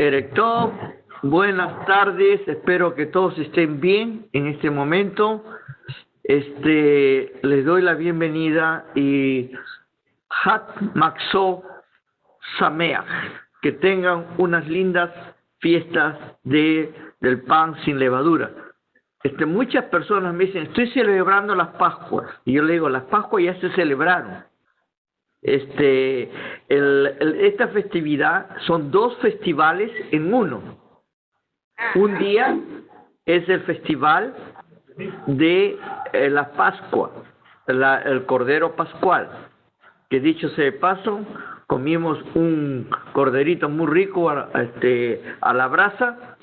Erecto, buenas tardes, espero que todos estén bien en este momento. Les doy la bienvenida y Hat Maxo Sameach, que tengan unas lindas fiestas del pan sin levadura. Muchas personas me dicen, estoy celebrando las Pascuas, y yo le digo, las Pascuas ya se celebraron. Esta festividad son dos festivales en uno. Un día es el festival de la Pascua, el Cordero Pascual, que dicho sea de paso, comimos un corderito muy rico a la brasa,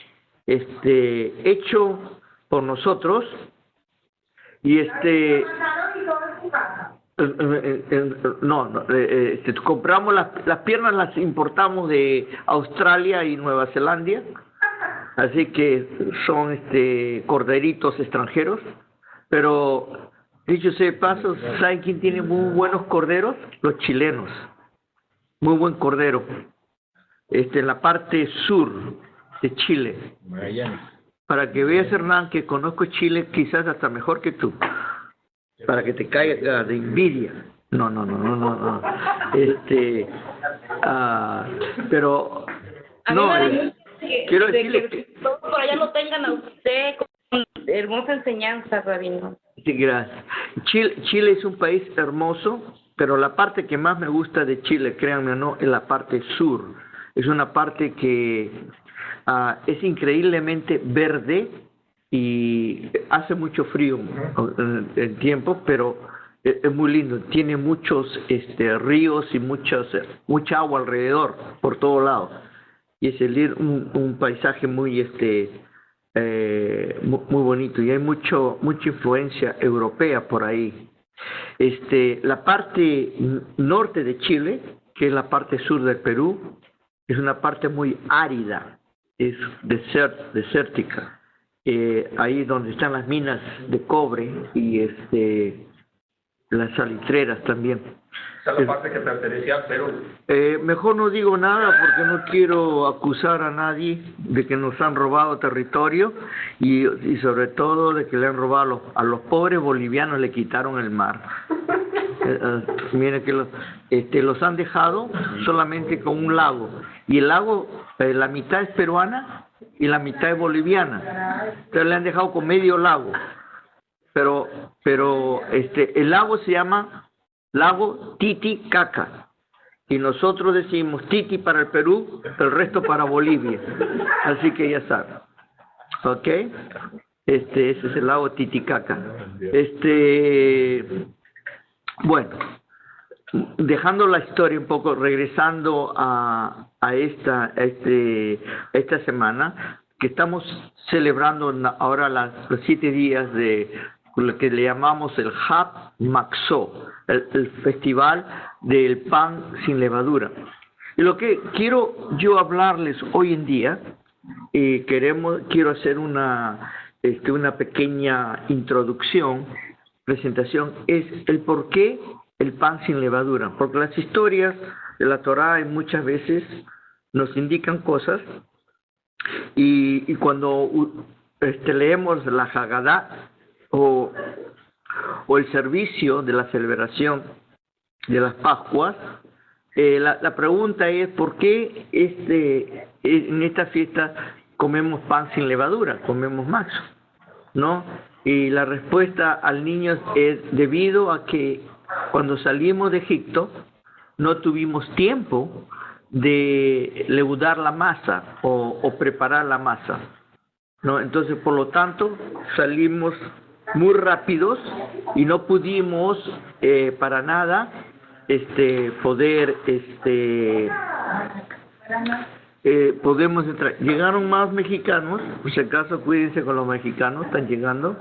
hecho por nosotros, y compramos las piernas, las importamos de Australia y Nueva Zelanda, así que son corderitos extranjeros, pero dicho sea de paso, ¿saben quién tiene muy buenos corderos? Los chilenos, muy buen cordero, en la parte sur de Chile. Para que veas, Hernán, que conozco Chile quizás hasta mejor que tú. Para que te caiga de envidia. No. Pero no, quiero decirle que todos por allá lo tengan a usted con hermosa enseñanza, rabino. Sí, gracias. Chile es un país hermoso, pero la parte que más me gusta de Chile, créanme o no, es la parte sur. Es una parte que es increíblemente verde y hace mucho frío en tiempo, pero es muy lindo. Tiene muchos ríos y mucha agua alrededor, por todo lado. Y es un paisaje muy muy bonito, y hay mucha influencia europea por ahí. La parte norte de Chile, que es la parte sur del Perú, es una parte muy árida, es desértica. Ahí donde están las minas de cobre y las salitreras también. Esa es la parte que pertenecía al Perú. Mejor no digo nada porque no quiero acusar a nadie de que nos han robado territorio y sobre todo de que le han robado a los pobres bolivianos, le quitaron el mar. Miren que los han dejado solamente con un lago, y el lago, la mitad es peruana y la mitad es boliviana. Entonces le han dejado con medio lago, pero el lago se llama Lago Titicaca, y nosotros decimos Titi para el Perú, el resto para Bolivia, así que ya saben, ¿ok? Ese es el lago Titicaca. Bueno, dejando la historia un poco, regresando a esta semana, que estamos celebrando ahora los 7 días de lo que le llamamos el Hat Maxo, el festival del pan sin levadura. Y lo que quiero yo hablarles hoy en día, quiero hacer una pequeña presentación, es el por qué el pan sin levadura. Porque las historias de la Torá muchas veces nos indican cosas, y cuando leemos la Haggadah o el servicio de la celebración de las Pascuas, la pregunta es ¿por qué en esta fiesta comemos pan sin levadura, comemos matzah, ¿no? Y la respuesta al niño es debido a que cuando salimos de Egipto no tuvimos tiempo de leudar la masa o preparar la masa, ¿no? Entonces, por lo tanto, salimos muy rápidos y no pudimos para nada poder podemos entrar. Llegaron más mexicanos, por si acaso cuídense con los mexicanos, están llegando.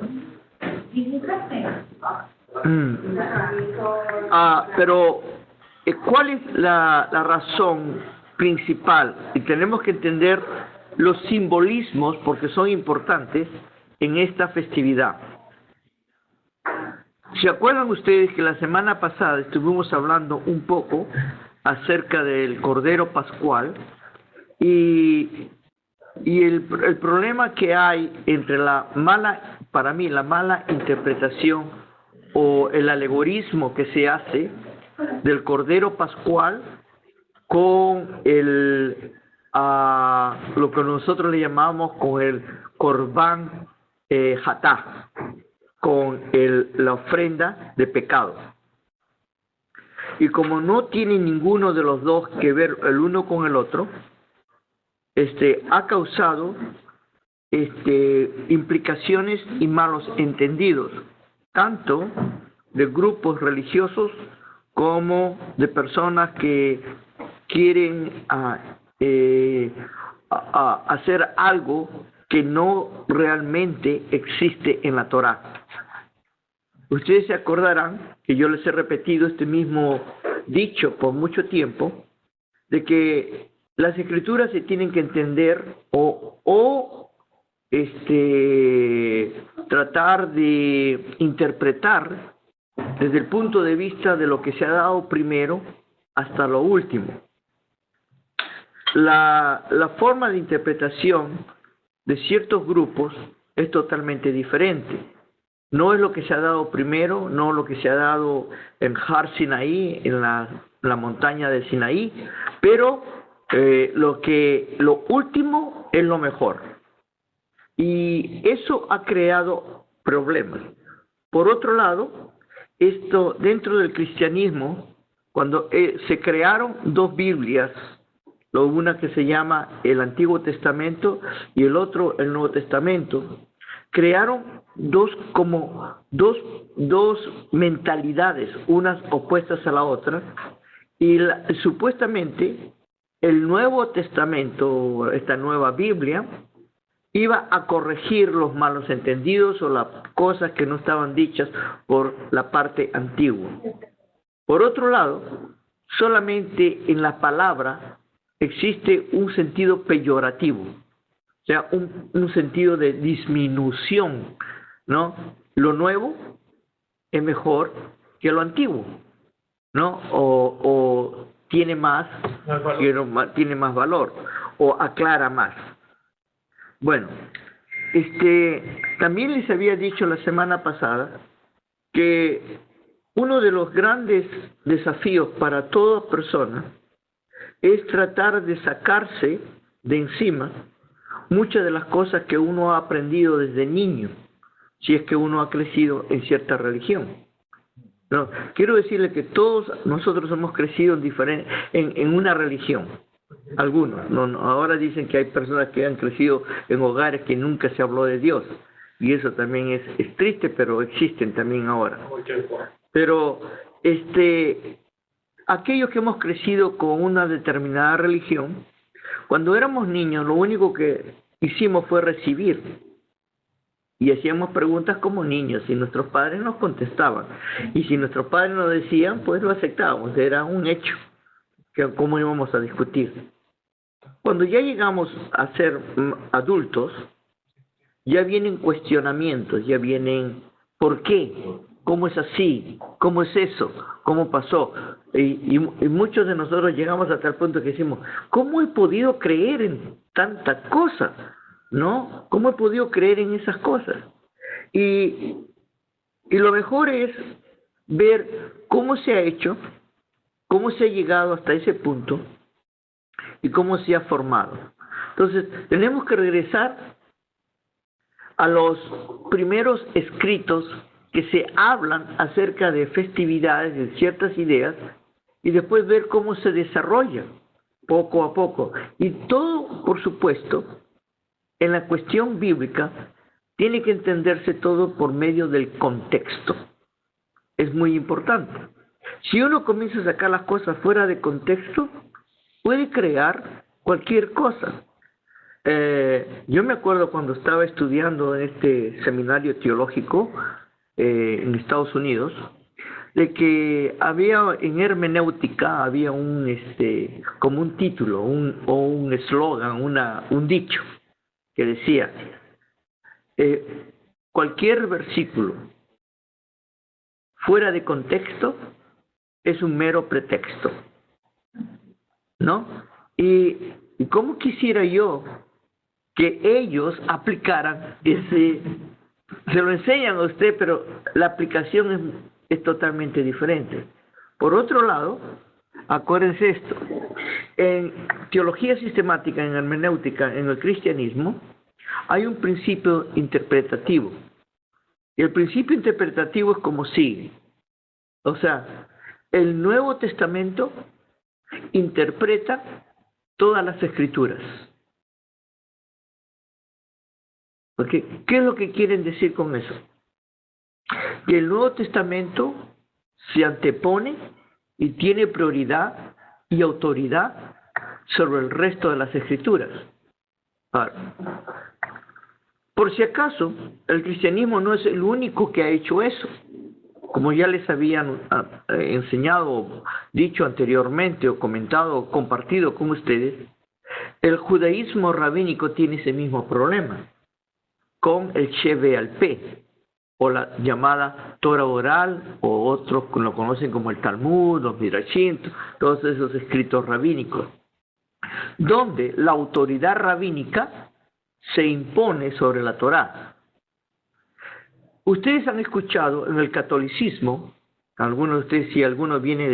Pero ¿cuál es la razón principal? Y tenemos que entender los simbolismos porque son importantes en esta festividad. ¿Se acuerdan ustedes que la semana pasada estuvimos hablando un poco acerca del Cordero Pascual? Y el problema que hay entre para mí, la mala interpretación o el alegorismo que se hace del Cordero Pascual con lo que nosotros le llamamos con el Corbán Hatá, con la ofrenda de pecado. Y como no tiene ninguno de los dos que ver el uno con el otro, ha causado implicaciones y malos entendidos, tanto de grupos religiosos como de personas que quieren hacer algo que no realmente existe en la Torá. Ustedes se acordarán que yo les he repetido este mismo dicho por mucho tiempo, de que las escrituras se tienen que entender o tratar de interpretar desde el punto de vista de lo que se ha dado primero hasta lo último. La forma de interpretación de ciertos grupos es totalmente diferente. No es lo que se ha dado primero, no lo que se ha dado en Har Sinaí, en la montaña de Sinaí, pero lo último es lo mejor. Y eso ha creado problemas. Por otro lado, dentro del cristianismo, cuando se crearon dos Biblias, una que se llama el Antiguo Testamento y el otro el Nuevo Testamento, crearon dos mentalidades, unas opuestas a la otra, y supuestamente el Nuevo Testamento, esta nueva Biblia, iba a corregir los malos entendidos o las cosas que no estaban dichas por la parte antigua. Por otro lado, solamente en la palabra existe un sentido peyorativo, o sea, un sentido de disminución, ¿no? Lo nuevo es mejor que lo antiguo, ¿no? O tiene más valor, o aclara más. Bueno, también les había dicho la semana pasada que uno de los grandes desafíos para toda persona es tratar de sacarse de encima muchas de las cosas que uno ha aprendido desde niño, si es que uno ha crecido en cierta religión. No, quiero decirle que todos nosotros hemos crecido en una religión. Algunos, ahora dicen que hay personas que han crecido en hogares que nunca se habló de Dios, y eso también es triste, pero existen también ahora. Pero aquellos que hemos crecido con una determinada religión, cuando éramos niños, lo único que hicimos fue recibir. Y hacíamos preguntas como niños, y nuestros padres nos contestaban. Y si nuestros padres nos decían, pues lo aceptábamos, era un hecho. ¿Cómo íbamos a discutir? Cuando ya llegamos a ser adultos, ya vienen cuestionamientos, ya vienen ¿por qué? ¿Cómo es así? ¿Cómo es eso? ¿Cómo pasó? Y muchos de nosotros llegamos hasta el punto que decimos, ¿cómo he podido creer en tanta cosa? ¿No? ¿Cómo he podido creer en esas cosas? Y lo mejor es ver cómo se ha hecho, cómo se ha llegado hasta ese punto y cómo se ha formado. Entonces, tenemos que regresar a los primeros escritos que se hablan acerca de festividades, de ciertas ideas, y después ver cómo se desarrolla poco a poco. Y todo, por supuesto, en la cuestión bíblica, tiene que entenderse todo por medio del contexto. Es muy importante. Si uno comienza a sacar las cosas fuera de contexto, puede crear cualquier cosa. Yo me acuerdo cuando estaba estudiando en este seminario teológico en Estados Unidos, de que había en hermenéutica había como un título o un eslogan, un dicho que decía cualquier versículo fuera de contexto es un mero pretexto, ¿no? Y ¿Y cómo quisiera yo que ellos aplicaran ese? Se lo enseñan a usted, pero la aplicación es totalmente diferente. Por otro lado, acuérdense esto, en teología sistemática, en hermenéutica, en el cristianismo, hay un principio interpretativo. Y el principio interpretativo es como sigue. O sea, el Nuevo Testamento interpreta todas las Escrituras. ¿Okay? ¿Qué es lo que quieren decir con eso? Que el Nuevo Testamento se antepone y tiene prioridad y autoridad sobre el resto de las Escrituras. Ahora, por si acaso, el cristianismo no es el único que ha hecho eso. Como ya les habían enseñado, dicho anteriormente, o comentado, o compartido con ustedes, el judaísmo rabínico tiene ese mismo problema con el Shebe'al-Peh, o la llamada Torah oral, o otros lo conocen como el Talmud, los Midrashim, todos esos escritos rabínicos, donde la autoridad rabínica se impone sobre la Torá. Ustedes han escuchado en el catolicismo, algunos de ustedes, si alguno viene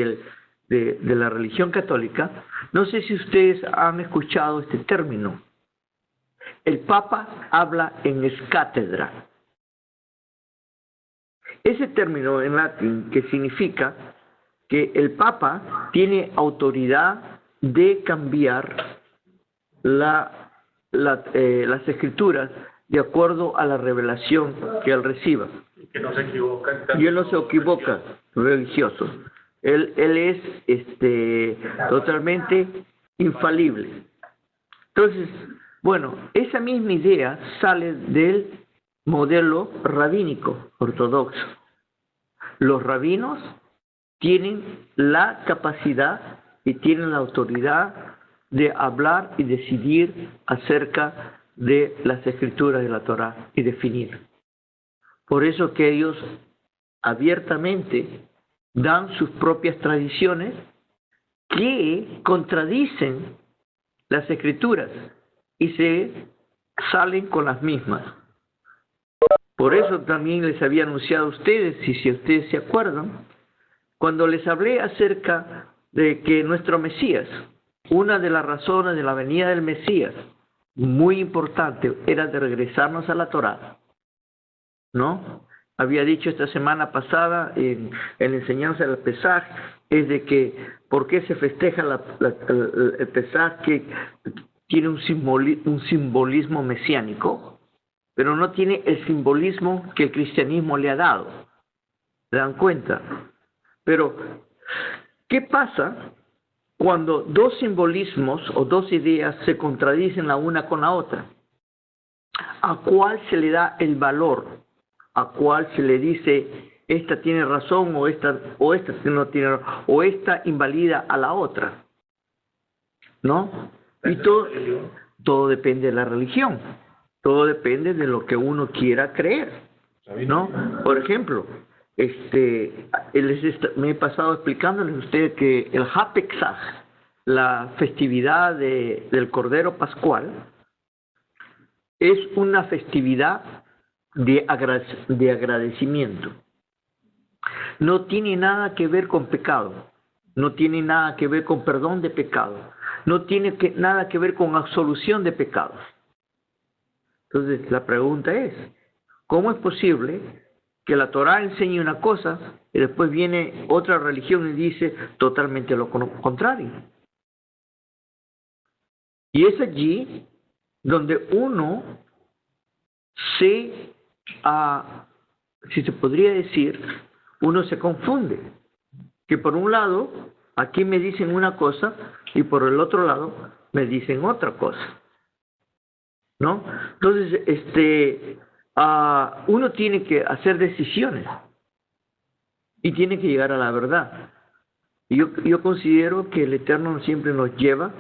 de la religión católica, no sé si ustedes han escuchado este término. El Papa habla en escátedra. Ese término en latín que significa que el Papa tiene autoridad de cambiar las escrituras de acuerdo a la revelación que él reciba. Que no se equivoca. Y él no se equivoca, religioso. Él es totalmente infalible. Entonces, bueno, esa misma idea sale del modelo rabínico ortodoxo. Los rabinos tienen la capacidad y tienen la autoridad de hablar y decidir acerca de las escrituras de la Torá y definir. Por eso que ellos abiertamente dan sus propias tradiciones que contradicen las escrituras y se salen con las mismas. Por eso también les había anunciado a ustedes, y si ustedes se acuerdan, cuando les hablé acerca de que nuestro Mesías, una de las razones de la venida del Mesías, muy importante, era de regresarnos a la Torá, ¿no? Había dicho esta semana pasada en la enseñanza del Pesaj, es de que, ¿por qué se festeja el Pesaj? Que tiene un simbolismo mesiánico, pero no tiene el simbolismo que el cristianismo le ha dado. ¿Se dan cuenta? Pero, ¿qué pasa cuando dos simbolismos o dos ideas se contradicen la una con la otra? ¿A cuál se le da el valor? ¿A cuál se le dice esta tiene razón o esta no tiene, o esta invalida a la otra? ¿No? Y todo depende de la religión. Todo depende de lo que uno quiera creer, ¿no? Por ejemplo, me he pasado explicándoles a ustedes que el HaPesach, la festividad del Cordero Pascual, es una festividad de agradecimiento. No tiene nada que ver con pecado, no tiene nada que ver con perdón de pecado, no tiene nada que ver con absolución de pecados. Entonces la pregunta es, ¿cómo es posible que la Torá enseñe una cosa y después viene otra religión y dice totalmente lo contrario? Y es allí donde uno si se podría decir, uno se confunde. Que por un lado, aquí me dicen una cosa y por el otro lado me dicen otra cosa, ¿no? Entonces, uno tiene que hacer decisiones y tiene que llegar a la verdad. Y yo considero que el Eterno siempre nos lleva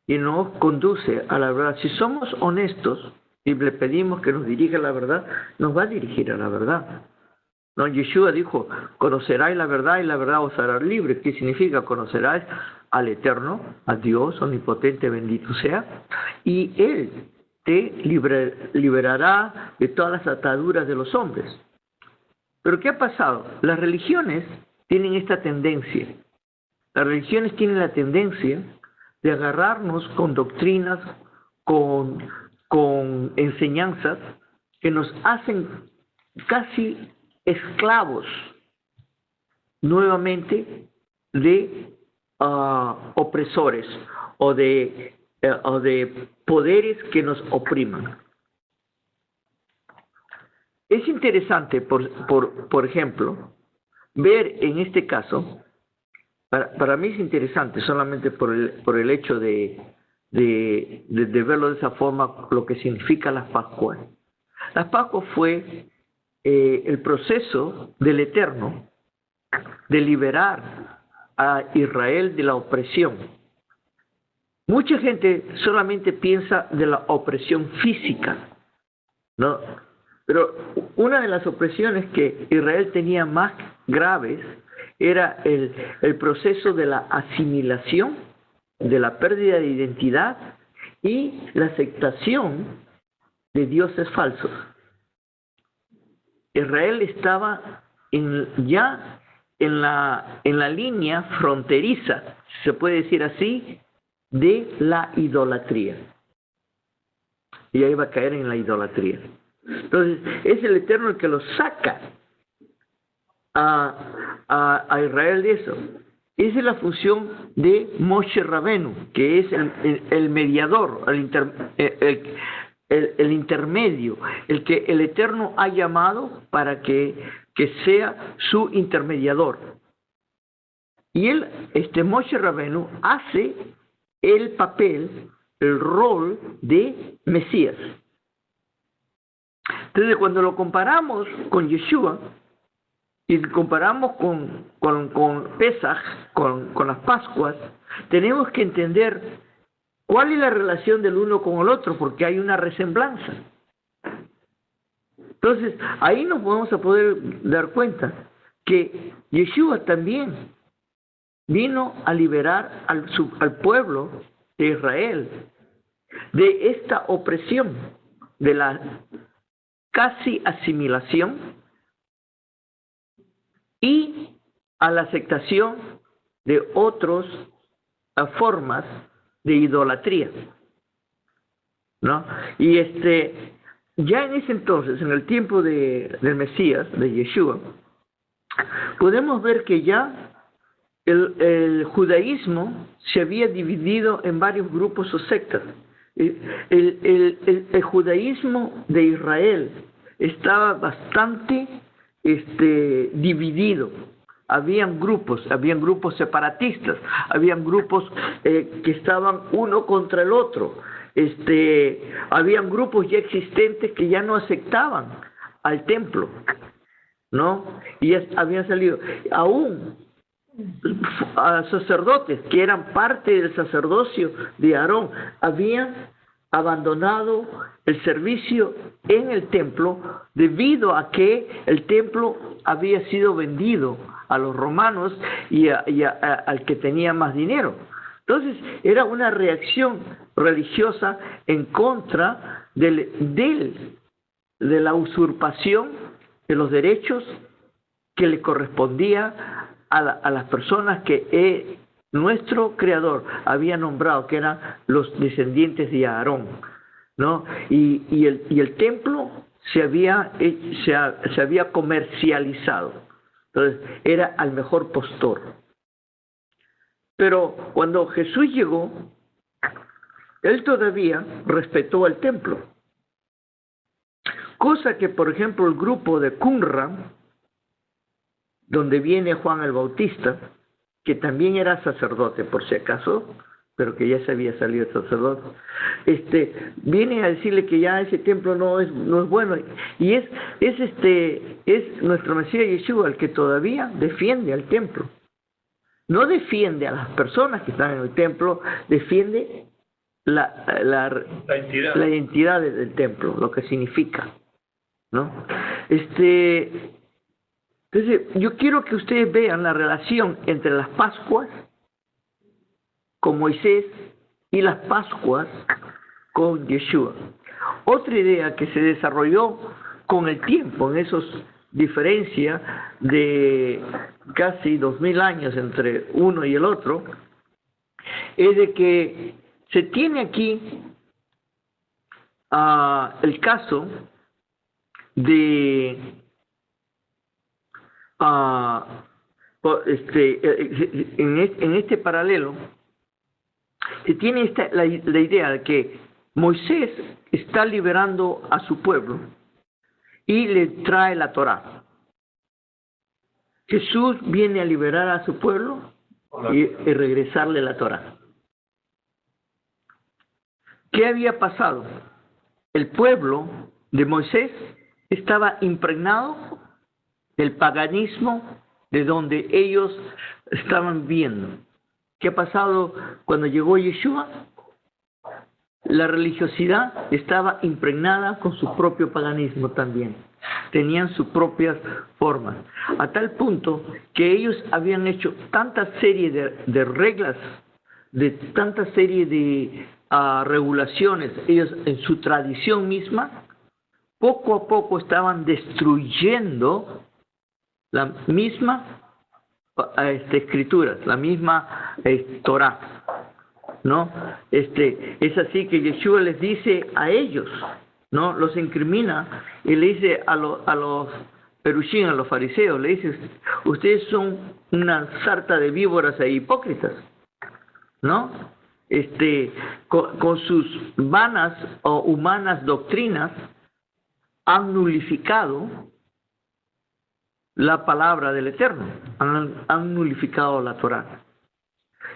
y nos conduce a la verdad. Si somos honestos y le pedimos que nos dirija a la verdad, nos va a dirigir a la verdad. ¿No? Yeshua dijo, conoceráis la verdad y la verdad os hará libre. ¿Qué significa? Conoceráis al Eterno, a Dios omnipotente, bendito sea, y Él te liberará de todas las ataduras de los hombres. Pero ¿qué ha pasado? Las religiones tienen esta tendencia. Las religiones tienen la tendencia de agarrarnos con doctrinas, con enseñanzas que nos hacen casi esclavos nuevamente de opresores o de poderes que nos opriman. Es interesante, por ejemplo, ver en este caso, para mí es interesante solamente por el hecho de verlo de esa forma, lo que significa las Pascuas. Las Pascuas fue el proceso del Eterno de liberar a Israel de la opresión. Mucha gente solamente piensa de la opresión física, ¿no? Pero una de las opresiones que Israel tenía más graves era el proceso de la asimilación, de la pérdida de identidad y la aceptación de dioses falsos. Israel estaba ya en la línea fronteriza, si se puede decir así, de la idolatría. Y ahí va a caer en la idolatría. Entonces, es el Eterno el que lo saca a Israel de eso. Esa es la función de Moshe Rabenu, que es el mediador, el intermedio, el que el Eterno ha llamado para que sea su intermediador. Y él, Moshe Rabenu, hace el papel, el rol de Mesías. Entonces, cuando lo comparamos con Yeshua y comparamos con Pesaj, con las Pascuas, tenemos que entender cuál es la relación del uno con el otro, porque hay una resemblanza. Entonces, ahí nos vamos a poder dar cuenta que Yeshua también vino a liberar al pueblo de Israel de esta opresión, de la casi asimilación y a la aceptación de otras formas de idolatría, ¿no? Y ya en ese entonces, en el tiempo del Mesías, de Yeshua, podemos ver que ya el judaísmo se había dividido en varios grupos o sectas. El judaísmo de Israel estaba bastante dividido. Habían grupos separatistas, habían grupos que estaban uno contra el otro. Habían grupos ya existentes que ya no aceptaban al templo, ¿no? Y habían salido aún a sacerdotes que eran parte del sacerdocio de Aarón, habían abandonado el servicio en el templo debido a que el templo había sido vendido a los romanos y al que tenía más dinero. Entonces era una reacción religiosa en contra de la usurpación de los derechos que le correspondía a las personas que nuestro Creador había nombrado, que eran los descendientes de Aarón, ¿no? Y el templo se había comercializado. Entonces, era al mejor postor. Pero cuando Jesús llegó, Él todavía respetó al templo. Cosa que, por ejemplo, el grupo de Qumran, donde viene Juan el Bautista, que también era sacerdote por si acaso, pero que ya se había salido el sacerdote, viene a decirle que ya ese templo no es bueno, y es nuestro Mesías Yeshua el que todavía defiende al templo. No defiende a las personas que están en el templo, defiende la identidad del templo, lo que significa, ¿no? Entonces, yo quiero que ustedes vean la relación entre las Pascuas con Moisés y las Pascuas con Yeshua. Otra idea que se desarrolló con el tiempo, en esos diferencias de casi 2000 años entre uno y el otro, es de que se tiene aquí el caso de en este paralelo se tiene la idea de que Moisés está liberando a su pueblo y le trae la Torá. Jesús viene a liberar a su pueblo y regresarle la Torá. ¿Qué había pasado? El pueblo de Moisés estaba impregnado del paganismo de donde ellos estaban viendo. ¿Qué ha pasado cuando llegó Yeshua? La religiosidad estaba impregnada con su propio paganismo también. Tenían sus propias formas. A tal punto que ellos habían hecho tanta serie de reglas, de tanta serie de regulaciones, ellos en su tradición misma, poco a poco estaban destruyendo la misma escrituras, la misma Torá, ¿no? Es así que Yeshua les dice a ellos, ¿no? Los incrimina y le dice a los perushim, a los fariseos, le dice: ustedes son una sarta de víboras e hipócritas, ¿no? Con sus vanas o humanas doctrinas han nulificado la palabra del Eterno, han nulificado la Torá.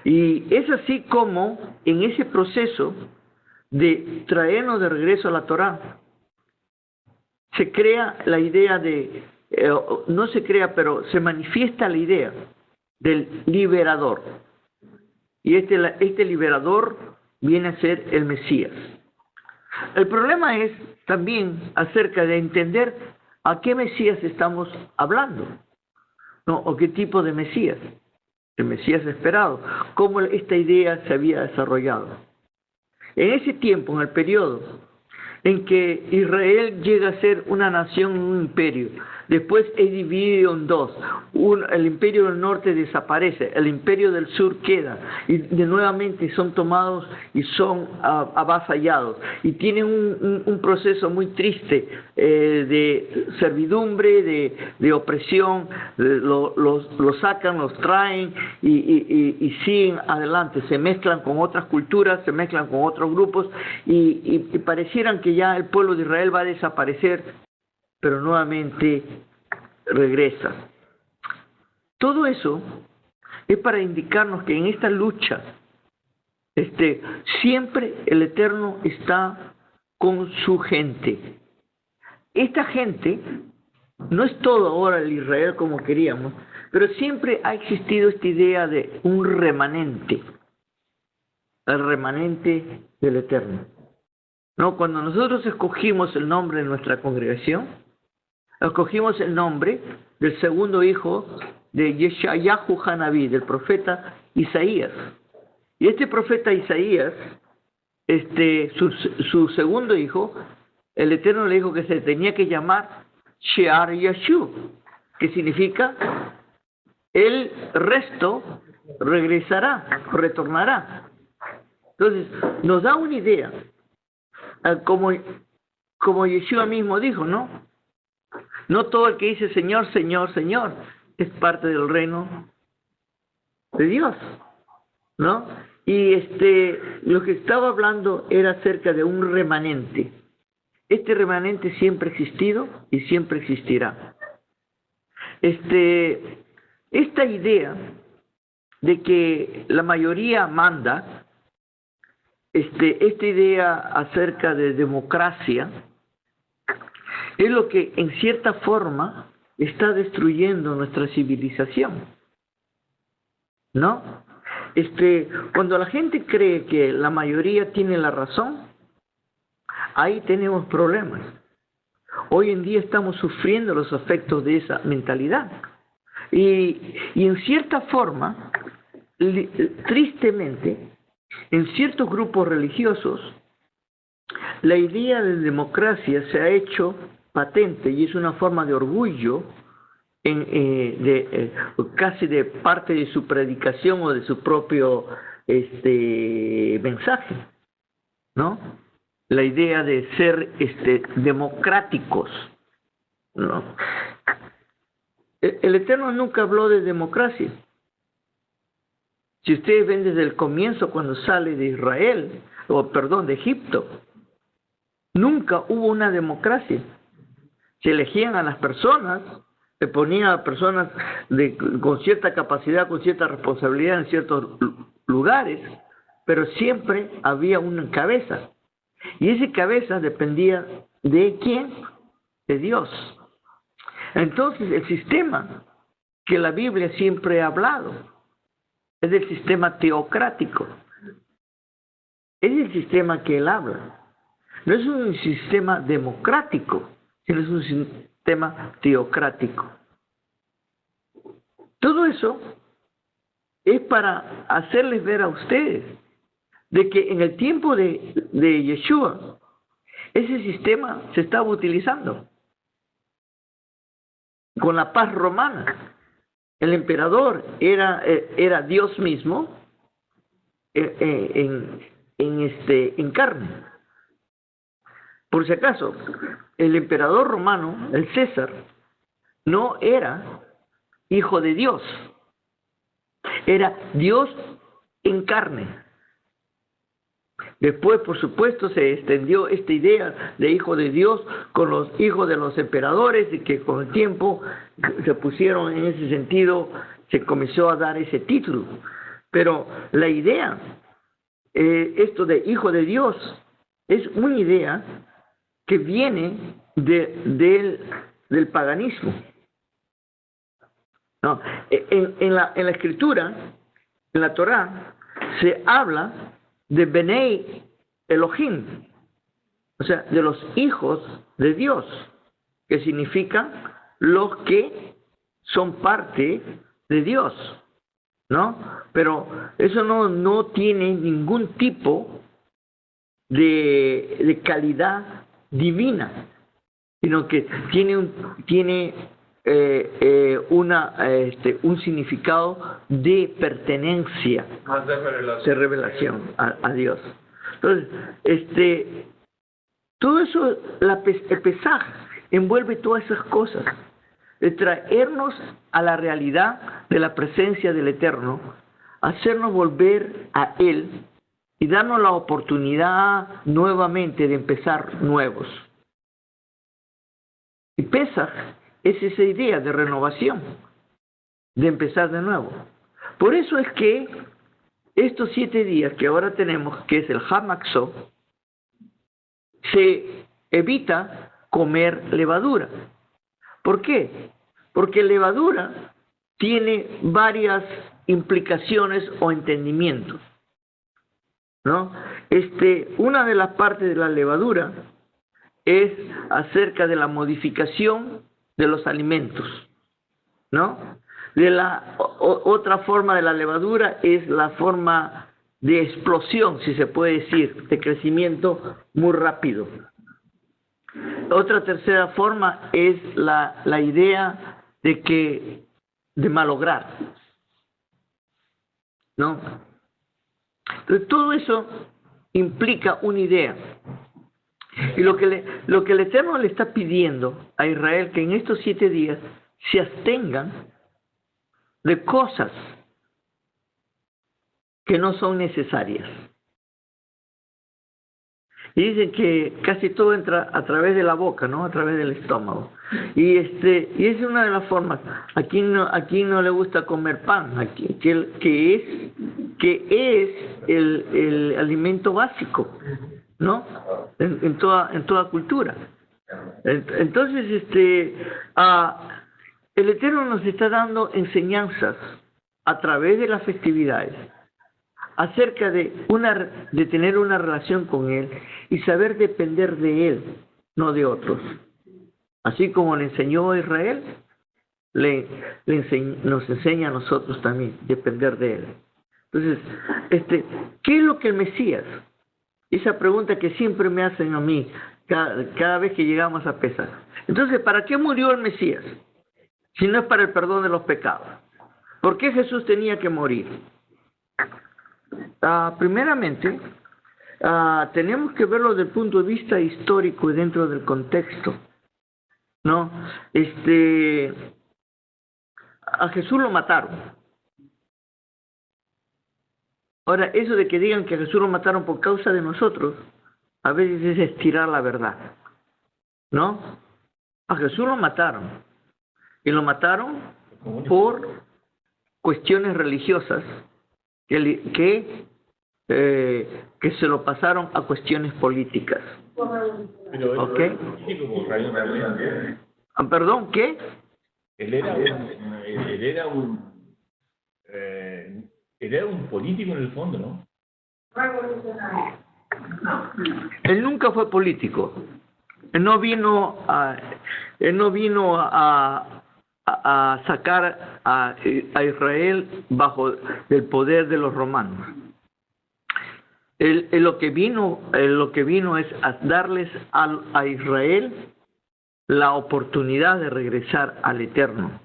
Y es así como en ese proceso de traernos de regreso a la Torá, se crea la idea no se crea, pero se manifiesta la idea del liberador. Y este liberador viene a ser el Mesías. El problema es también acerca de entender a qué Mesías estamos hablando, ¿no? O qué tipo de Mesías. El Mesías esperado. Cómo esta idea se había desarrollado. En ese tiempo, en el periodo en que Israel llega a ser una nación, un imperio, después es dividido en dos. El imperio del norte desaparece, el imperio del sur queda, y nuevamente son tomados y son avasallados. Y tienen un proceso muy triste de servidumbre, de opresión, los sacan, los traen y siguen adelante. Se mezclan con otras culturas, se mezclan con otros grupos y parecieran que ya el pueblo de Israel va a desaparecer, pero nuevamente regresa. Todo eso es para indicarnos que en esta lucha siempre el Eterno está con su gente. Esta gente no es todo ahora el Israel como queríamos, pero siempre ha existido esta idea de un remanente, el remanente del Eterno. No, cuando nosotros escogimos el nombre de nuestra congregación, escogimos el nombre del segundo hijo de Yeshayahu Hanaví, del profeta Isaías. Y este profeta Isaías, su segundo hijo, el Eterno le dijo que se tenía que llamar Shear Yashu, que significa el resto regresará, retornará. Entonces, nos da una idea, como Yeshua mismo dijo, ¿no? No todo el que dice Señor, Señor, Señor es parte del reino de Dios, ¿no? Y lo que estaba hablando era acerca de un remanente. Este remanente siempre ha existido y siempre existirá. Esta idea de que la mayoría manda, esta idea acerca de democracia, es lo que en cierta forma está destruyendo nuestra civilización, ¿no? Cuando la gente cree que la mayoría tiene la razón, ahí tenemos problemas. Hoy en día estamos sufriendo los efectos de esa mentalidad. Y en cierta forma, tristemente, En ciertos grupos religiosos, la idea de democracia se ha hecho patente y es una forma de orgullo casi de parte de su predicación o de su propio mensaje, ¿no? La idea de ser democráticos, ¿no? El Eterno nunca habló de democracia. Si ustedes ven desde el comienzo cuando sale de Israel, de Egipto, nunca hubo una democracia. Se elegían a las personas, se ponían a personas con cierta capacidad, con cierta responsabilidad en ciertos lugares, pero siempre había una cabeza. Y esa cabeza dependía de ¿quién? De Dios. Entonces el sistema que la Biblia siempre ha hablado es el sistema teocrático. Es el sistema que él habla. No es un sistema democrático, sino es un sistema teocrático. Todo eso es para hacerles ver a ustedes de que en el tiempo de Yeshua, ese sistema se estaba utilizando. Con la paz romana, el emperador era Dios mismo en carne. Por si acaso, el emperador romano, el César, no era hijo de Dios, era Dios en carne. Después, por supuesto, se extendió esta idea de hijo de Dios con los hijos de los emperadores y que con el tiempo se pusieron en ese sentido, se comenzó a dar ese título. Pero la idea, esto de hijo de Dios, es una idea que viene del paganismo. No, en la Escritura, en la Torá, se habla de Benei Elohim, o sea, de los hijos de Dios, que significan los que son parte de Dios, ¿no? Pero eso no tiene ningún tipo de calidad divina, sino que tiene un significado de pertenencia, Más de revelación a Dios. Entonces, todo eso, el Pesaj envuelve todas esas cosas, de traernos a la realidad de la presencia del Eterno, hacernos volver a Él y darnos la oportunidad nuevamente de empezar nuevos. Y Pesaj es esa idea de renovación, de empezar de nuevo. Por eso es que estos 7 días que ahora tenemos, que es el Hamaxó, se evita comer levadura. ¿Por qué? Porque levadura tiene varias implicaciones o entendimientos, ¿no? Una de las partes de la levadura es acerca de la modificación de los alimentos, ¿no? Otra forma de la levadura es la forma de explosión, si se puede decir, de crecimiento muy rápido. Otra tercera forma es la idea de malograr, ¿no? Entonces, todo eso implica una idea. Y lo que el Eterno le está pidiendo a Israel, que en estos 7 días se abstengan de cosas que no son necesarias. Y dicen que casi todo entra a través de la boca, ¿no? A través del estómago. Y es una de las formas. Aquí no le gusta comer pan, que es el alimento básico, ¿no? En toda cultura. Entonces, el Eterno nos está dando enseñanzas a través de las festividades acerca de tener una relación con Él y saber depender de Él, no de otros. Así como le enseñó a Israel, nos enseña a nosotros también depender de Él. Entonces, ¿qué es lo que el Mesías? Esa pregunta que siempre me hacen a mí cada vez que llegamos a Pesaj. Entonces, ¿para qué murió el Mesías? Si no es para el perdón de los pecados. ¿Por qué Jesús tenía que morir? Primeramente, tenemos que verlo desde el punto de vista histórico y dentro del contexto, ¿no? A Jesús lo mataron. Ahora, eso de que digan que a Jesús lo mataron por causa de nosotros, a veces es estirar la verdad, ¿no? A Jesús lo mataron. Y lo mataron por cuestiones religiosas que se lo pasaron a cuestiones políticas. ¿Ok? ¿Perdón? ¿Qué? Él era un político en el fondo, ¿no? Él nunca fue político. Él no vino a sacar a Israel bajo el poder de los romanos. Él lo que vino es a darles a Israel la oportunidad de regresar al Eterno,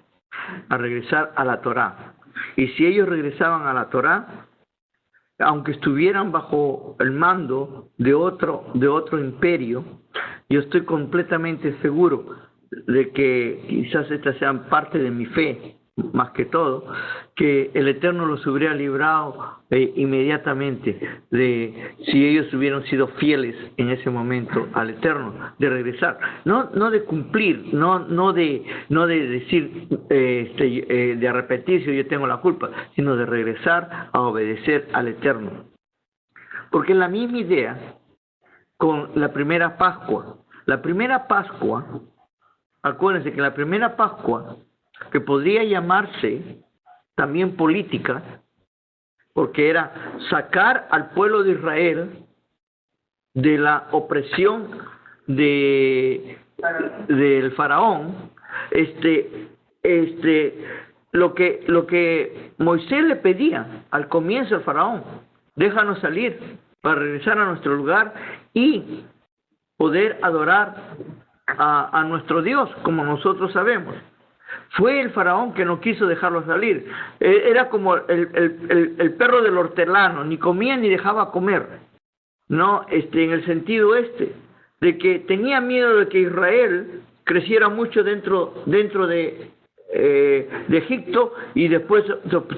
a regresar a la Torá. Y si ellos regresaban a la Torá, aunque estuvieran bajo el mando de otro imperio, yo estoy completamente seguro de que quizás esta sea parte de mi fe, más que todo, que el Eterno los hubiera librado inmediatamente de si ellos hubieran sido fieles en ese momento al Eterno, de regresar, no de cumplir, no de decir de arrepentirse, yo tengo la culpa, sino de regresar a obedecer al Eterno. Porque la misma idea con la primera Pascua. La primera Pascua, acuérdense que la primera Pascua, que podría llamarse también política, porque era sacar al pueblo de Israel de la opresión del faraón, lo que Moisés le pedía al comienzo al faraón: déjanos salir para regresar a nuestro lugar y poder adorar a nuestro Dios, como nosotros sabemos. Fue el faraón que no quiso dejarlo salir. Era como el perro del hortelano, ni comía ni dejaba comer, ¿no? En el sentido de que tenía miedo de que Israel creciera mucho dentro de Egipto, y después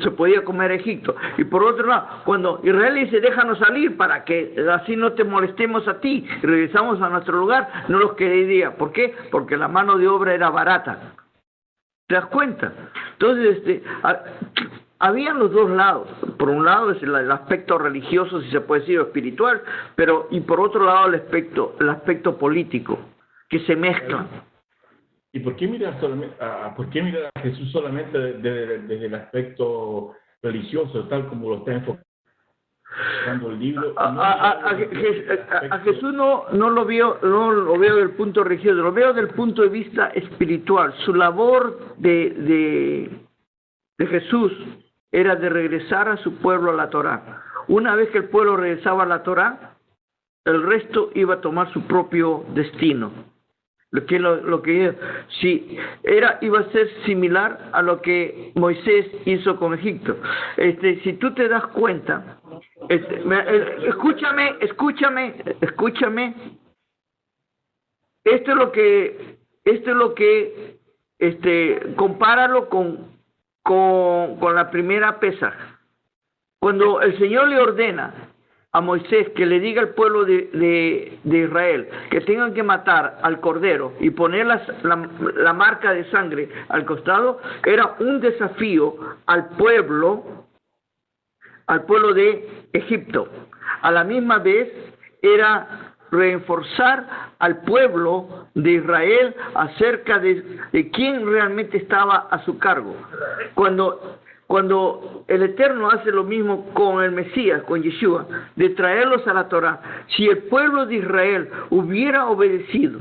se podía comer Egipto. Y por otro lado, cuando Israel dice déjanos salir para que así no te molestemos a ti y regresamos a nuestro lugar, no los quería. ¿Por qué? Porque la mano de obra era barata. ¿Te das cuenta? Entonces, habían los dos lados. Por un lado es el aspecto religioso, si se puede decir, o espiritual, y por otro lado el aspecto político, que se mezclan. ¿Y por qué mirar a Jesús solamente desde el aspecto religioso, tal como lo está enfocando el libro? A Jesús no lo veo del punto religioso, lo veo del punto de vista espiritual. Su labor de Jesús era de regresar a su pueblo a la Torá. Una vez que el pueblo regresaba a la Torá, el resto iba a tomar su propio destino. Iba a ser similar a lo que Moisés hizo con Egipto. Si tú te das cuenta, escúchame. Esto es lo que compáralo con la primera Pesaj. Cuando el Señor le ordena a Moisés que le diga al pueblo de Israel que tengan que matar al cordero y poner la marca de sangre al costado, era un desafío al pueblo de Egipto. A la misma vez era reforzar al pueblo de Israel acerca de quién realmente estaba a su cargo. Cuando el Eterno hace lo mismo con el Mesías, con Yeshua, de traerlos a la Torá, si el pueblo de Israel hubiera obedecido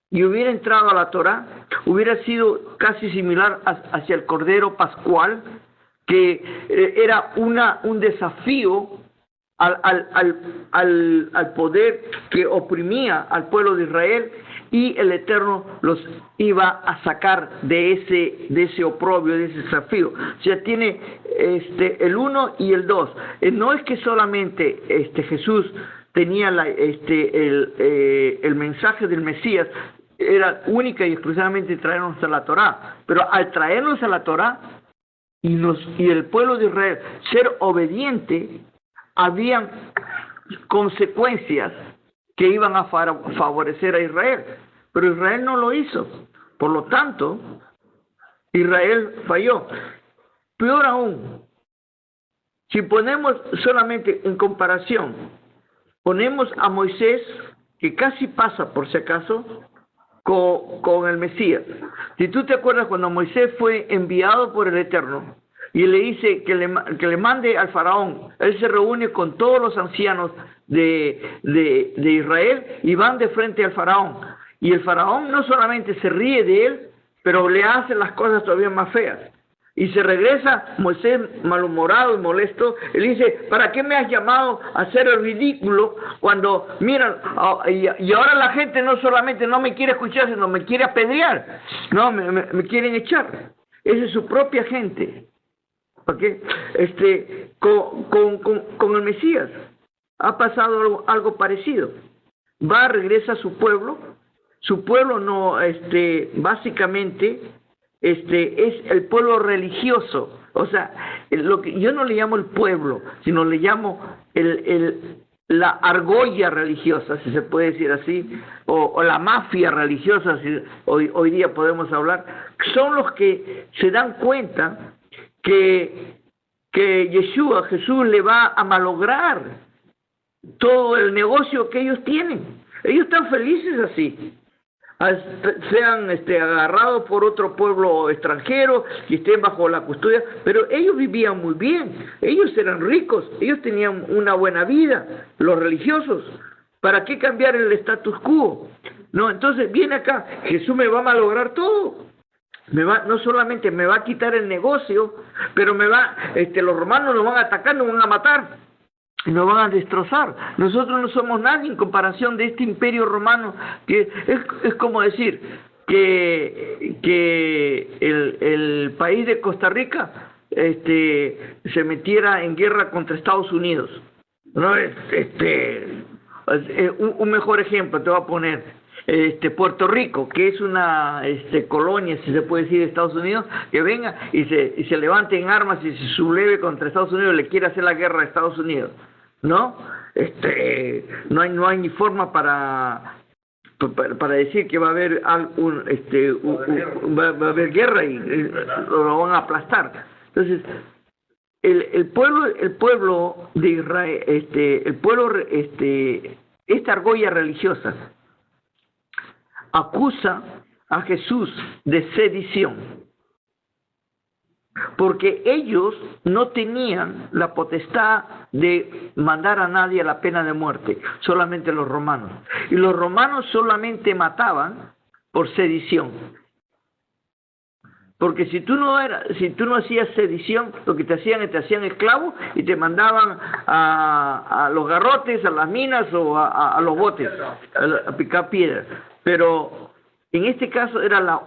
y hubiera entrado a la Torá, hubiera sido casi similar hacia el Cordero Pascual que era un desafío al poder que oprimía al pueblo de Israel, y el Eterno los iba a sacar de ese oprobio, de ese desafío. O sea, tiene el 1 y el 2. No es que solamente Jesús tenía el mensaje del Mesías, era única y exclusivamente traernos a la Torá, pero al traernos a la Torá y el pueblo de Israel ser obediente, habían consecuencias que iban a favorecer a Israel, pero Israel no lo hizo. Por lo tanto, Israel falló. Peor aún, si ponemos solamente en comparación, ponemos a Moisés, que casi pasa por si acaso, con el Mesías. Si tú te acuerdas, cuando Moisés fue enviado por el Eterno y le dice que le mande al faraón, él se reúne con todos los ancianos de Israel y van de frente al faraón. Y el faraón no solamente se ríe de él, pero le hace las cosas todavía más feas. Y se regresa Moisés malhumorado y molesto. Él dice: ¿para qué me has llamado a hacer el ridículo cuando, mira, y ahora la gente no solamente no me quiere escuchar, sino me quiere apedrear? No, me quieren echar. Esa es su propia gente. ¿Ok? Con el Mesías ha pasado algo parecido. Regresa a su pueblo. Su pueblo no, básicamente, es el pueblo religioso. O sea, lo que yo no le llamo el pueblo, sino le llamo la argolla religiosa, si se puede decir así, o la mafia religiosa, si hoy día podemos hablar. Son los que se dan cuenta que Yeshua, Jesús, le va a malograr todo el negocio que ellos tienen. Ellos están felices así. Sean agarrados por otro pueblo extranjero y estén bajo la custodia, pero ellos vivían muy bien, ellos eran ricos, ellos tenían una buena vida, los religiosos. ¿Para qué cambiar el status quo? No, entonces viene acá, Jesús me va a malograr todo. No solamente me va a quitar el negocio, pero los romanos nos van a atacar, nos van a matar y nos van a destrozar. Nosotros no somos nadie en comparación de este imperio romano, que es como decir que el país de Costa Rica se metiera en guerra contra Estados Unidos, ¿no? Un mejor ejemplo te voy a poner. Puerto Rico, que es una colonia, si se puede decir, de Estados Unidos, que venga y se levante en armas y se subleve contra Estados Unidos, le quiere hacer la guerra a Estados Unidos, ¿no? No hay ni forma para decir que va a haber va a haber guerra y lo van a aplastar. Entonces, el pueblo de Israel, esta argolla religiosa acusa a Jesús de sedición, porque ellos no tenían la potestad de mandar a nadie a la pena de muerte, solamente los romanos. Y los romanos solamente mataban por sedición. Porque si tú no hacías sedición, lo que te hacían esclavo y te mandaban a los garrotes, a las minas o a los botes, a picar piedras. Pero en este caso era la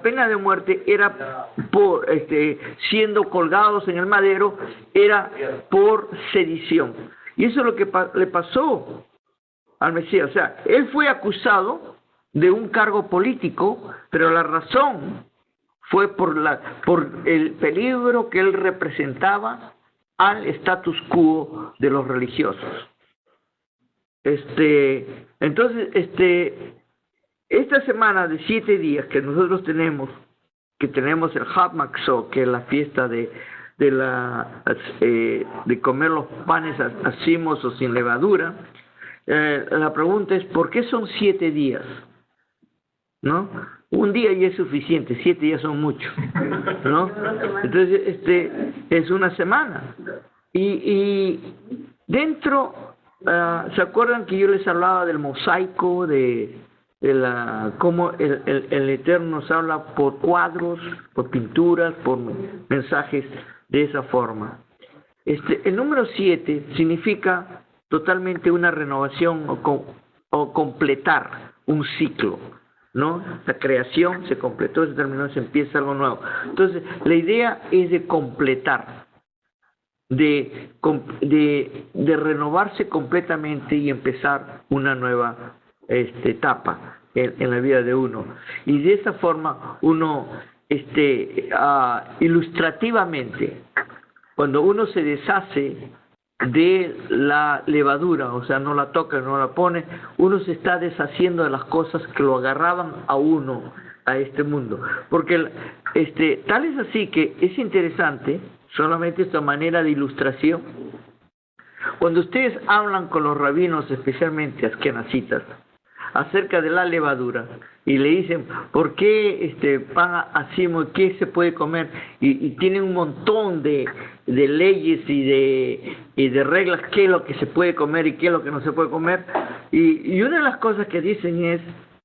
pena de muerte era por siendo colgados en el madero, era por sedición. Y eso es lo que le pasó al Mesías. O sea, él fue acusado de un cargo político, pero la razón fue por el peligro que él representaba al status quo de los religiosos. Entonces, esta semana de 7 días que nosotros tenemos el Hag Matzot, que es la fiesta de comer los panes hacimos o sin levadura, la pregunta es: ¿por qué son 7 días? ¿No? Un día ya es suficiente, 7 días son muchos, ¿no? Entonces, es una semana. Y dentro, ¿se acuerdan que yo les hablaba del mosaico, cómo el Eterno nos habla por cuadros, por pinturas, por mensajes de esa forma. El número 7 significa totalmente una renovación o completar un ciclo, ¿no? La creación se completó, se terminó, se empieza algo nuevo. Entonces, la idea es de completar, de renovarse completamente y empezar una nueva etapa en la vida de uno. Y de esa forma uno, ilustrativamente, cuando uno se deshace de la levadura, o sea, no la toca, no la pone, uno se está deshaciendo de las cosas que lo agarraban a uno a este mundo. Porque tal es así que es interesante, solamente esta manera de ilustración, cuando ustedes hablan con los rabinos, especialmente askenazitas, acerca de la levadura, y le dicen, ¿por qué pan así, qué se puede comer? Y tienen un montón de leyes y de reglas, qué es lo que se puede comer y qué es lo que no se puede comer. Y una de las cosas que dicen es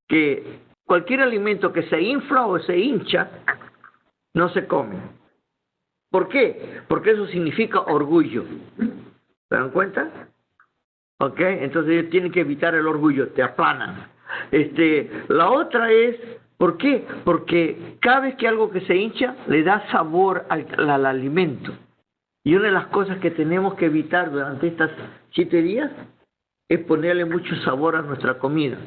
que cualquier alimento que se infla o se hincha, no se come. ¿Por qué? Porque eso significa orgullo. ¿Se dan cuenta? ¿Ok? Entonces ellos tienen que evitar el orgullo, te aplanan. La otra es, ¿por qué? Porque cada vez que algo que se hincha le da sabor al alimento. Y una de las cosas que tenemos que evitar durante estos 7 días es ponerle mucho sabor a nuestra comida.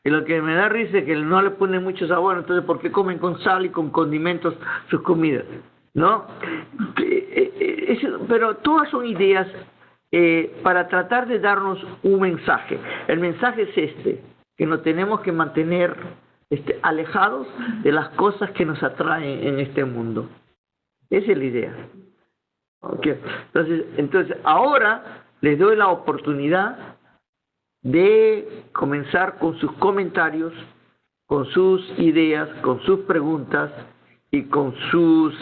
Y lo que me da risa es que no le ponen mucho sabor, entonces ¿por qué comen con sal y con condimentos sus comidas? ¿No? Pero todas son ideas para tratar de darnos un mensaje. El mensaje es que nos tenemos que mantener alejados de las cosas que nos atraen en este mundo. Esa es la idea. Okay. Entonces ahora les doy la oportunidad de comenzar con sus comentarios, con sus ideas, con sus preguntas y con sus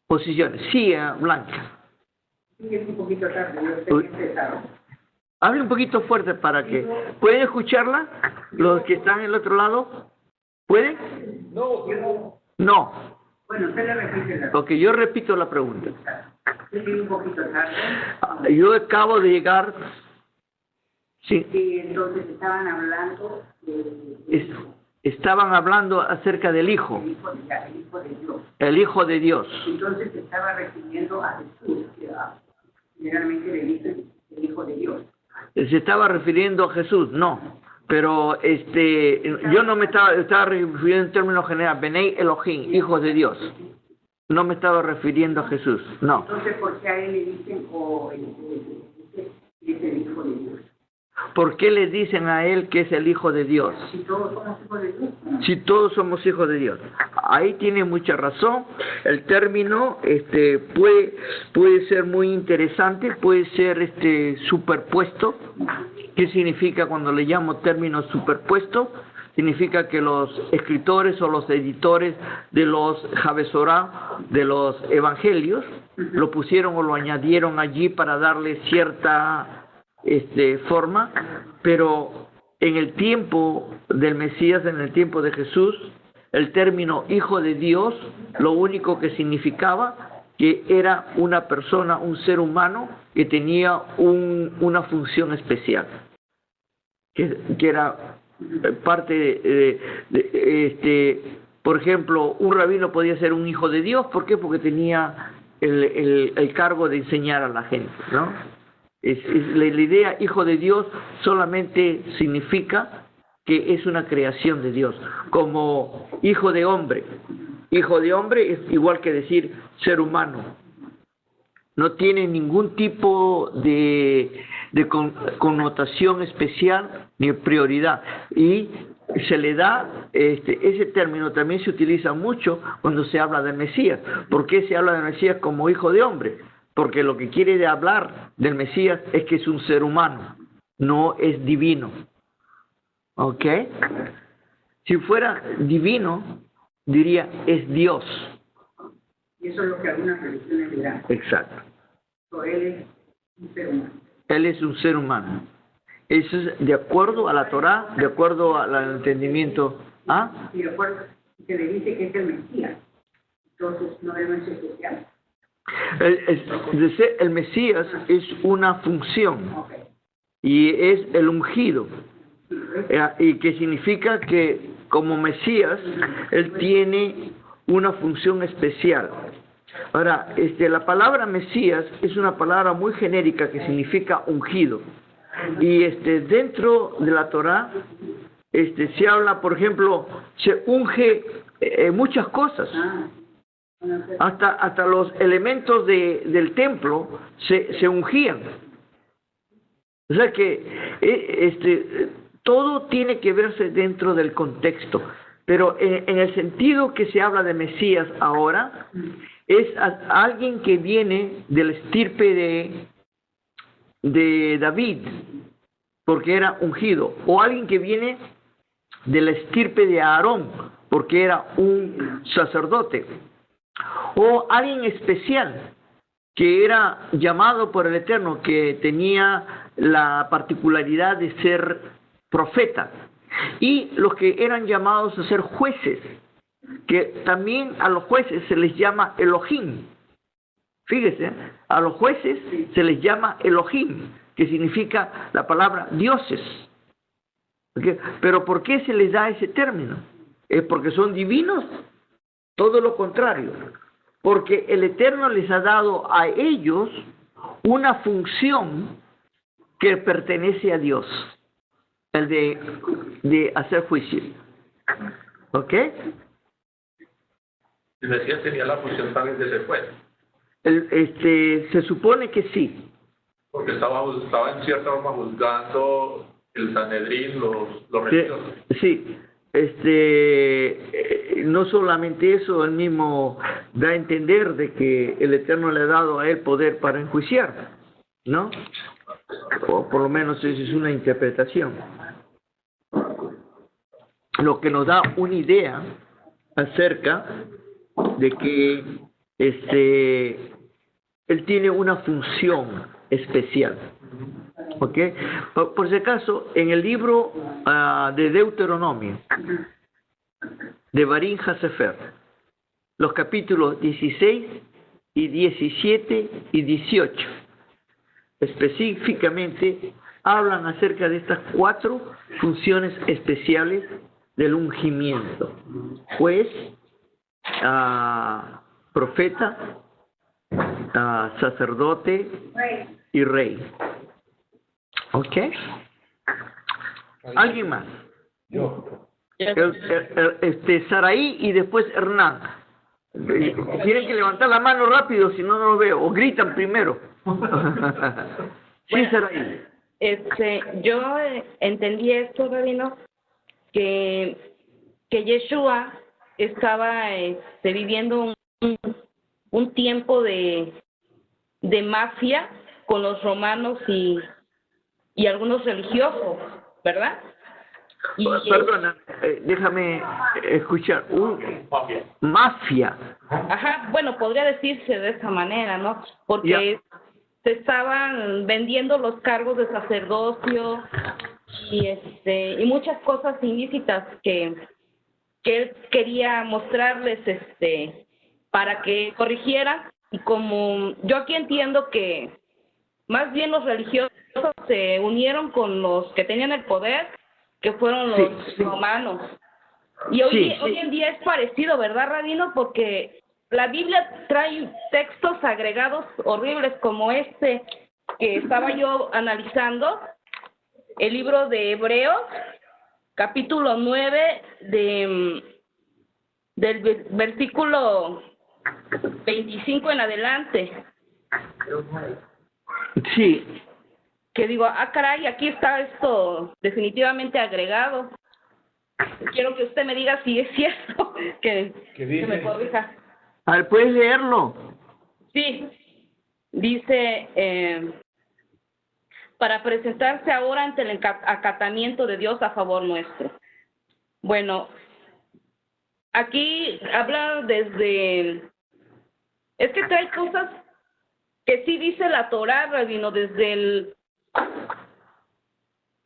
posiciones. Sí, Blanca. Sí, es un poquito tarde, yo estoy empezado. Hable un poquito fuerte para que... ¿Pueden escucharla? Los que están en el otro lado. ¿Pueden? No. Bueno, usted le repite la... Ok, yo repito la pregunta. Yo llegué un poquito tarde. Yo acabo de llegar... Sí. Y entonces estaban hablando Estaban hablando acerca del Hijo. el hijo de Dios. El Hijo de Dios. Entonces se estaba refiriendo a Jesús, que generalmente le dicen el Hijo de Dios. Se estaba refiriendo a Jesús, no. Pero yo no me estaba refiriendo en términos generales, Benei Elohim, hijos de Dios. No me estaba refiriendo a Jesús, no. Entonces, ¿por qué a él le dicen es el Hijo de Dios? ¿Por qué le dicen a él que es el Hijo de Dios? Si todos somos hijos de Dios. Si todos somos hijos de Dios. Ahí tiene mucha razón. El término puede ser muy interesante, puede ser superpuesto. ¿Qué significa cuando le llamo término superpuesto? Significa que los escritores o los editores de los Jabesorá, de los evangelios, lo pusieron o lo añadieron allí para darle cierta forma, pero en el tiempo del Mesías, en el tiempo de Jesús, el término Hijo de Dios, lo único que significaba que era una persona, un ser humano que tenía una función especial, que era parte por ejemplo, un rabino podía ser un hijo de Dios. ¿Por qué? Porque tenía el cargo de enseñar a la gente, ¿no? La idea hijo de Dios solamente significa que es una creación de Dios, como hijo de hombre. Hijo de hombre es igual que decir ser humano. No tiene ningún tipo de connotación especial ni prioridad. Y se le da, ese término también se utiliza mucho cuando se habla del Mesías. ¿Por qué se habla del Mesías como hijo de hombre? Porque lo que quiere hablar del Mesías es que es un ser humano, no es divino. ¿Ok? Si fuera divino, diría es Dios. Y eso es lo que algunas religiones le dan. Exacto. So, él es un ser humano. Él es un ser humano. Eso es de acuerdo a la Torá, de acuerdo al entendimiento. ¿Ah? Y de acuerdo, se le dice que es el Mesías. Entonces, ¿no es especial? El Mesías es una función Ok. y es el ungido, y que significa que como Mesías él tiene una función especial. Ahora, la palabra Mesías es una palabra muy genérica que significa ungido, y dentro de la Torá se habla, por ejemplo, se unge muchas cosas. Hasta los elementos del templo se ungían. O sea que todo tiene que verse dentro del contexto. Pero en el sentido que se habla de Mesías ahora, es alguien que viene del estirpe de David, porque era ungido, o alguien que viene de la estirpe de Aarón, porque era un sacerdote, o alguien especial que era llamado por el Eterno, que tenía la particularidad de ser profeta, y los que eran llamados a ser jueces, que también a los jueces se les llama Elohim. Fíjese, a los jueces se les llama Elohim, que significa la palabra dioses. ¿Okay? Pero ¿por qué se les da ese término? ¿Es porque son divinos? Todo lo contrario, porque el Eterno les ha dado a ellos una función que pertenece a Dios, el de hacer juicio. ¿Ok? El Mesías tenía la función también de ser juez, Se supone que sí. porque estaba en cierta forma juzgando el Sanedrín, los religiosos. Sí, no solamente eso, él mismo da a entender de que el Eterno le ha dado a él poder para enjuiciar, ¿no? O por lo menos esa es una interpretación. Lo que nos da una idea acerca de que él tiene una función especial. ¿Ok? Por si acaso, en el libro de Deuteronomio, de Barín Hasefer, los capítulos 16 y 17 y 18, específicamente hablan acerca de estas 4 funciones especiales del ungimiento: juez, profeta, sacerdote y rey. ¿Ok? ¿Alguien más? Yo. Saraí y después Hernán. Tienen que levantar la mano rápido, si no, no lo veo. O gritan primero. Sí, Saraí. Yo entendí esto, Rabino, que Yeshua estaba viviendo un tiempo de mafia con los romanos y algunos religiosos, ¿verdad? Perdona, déjame escuchar. Mafia. Ajá, bueno, podría decirse de esa manera, ¿no? Porque se estaban vendiendo los cargos de sacerdocio y muchas cosas ilícitas que él quería mostrarles para que corrigieran. Y como yo aquí entiendo que más bien los religiosos se unieron con los que tenían el poder, que fueron los romanos. Y hoy en día es parecido, ¿verdad, Rabino? Porque la Biblia trae textos agregados horribles como que estaba yo analizando, el libro de Hebreos, capítulo 9, del versículo 25 en adelante. Sí. Que digo, caray, aquí está esto definitivamente agregado. Quiero que usted me diga si es cierto, que me corrija. A ver, ¿puedes leerlo? Sí, dice, para presentarse ahora ante el acatamiento de Dios a favor nuestro. Bueno, aquí habla es que trae cosas que sí dice la Torá, Rabino, desde el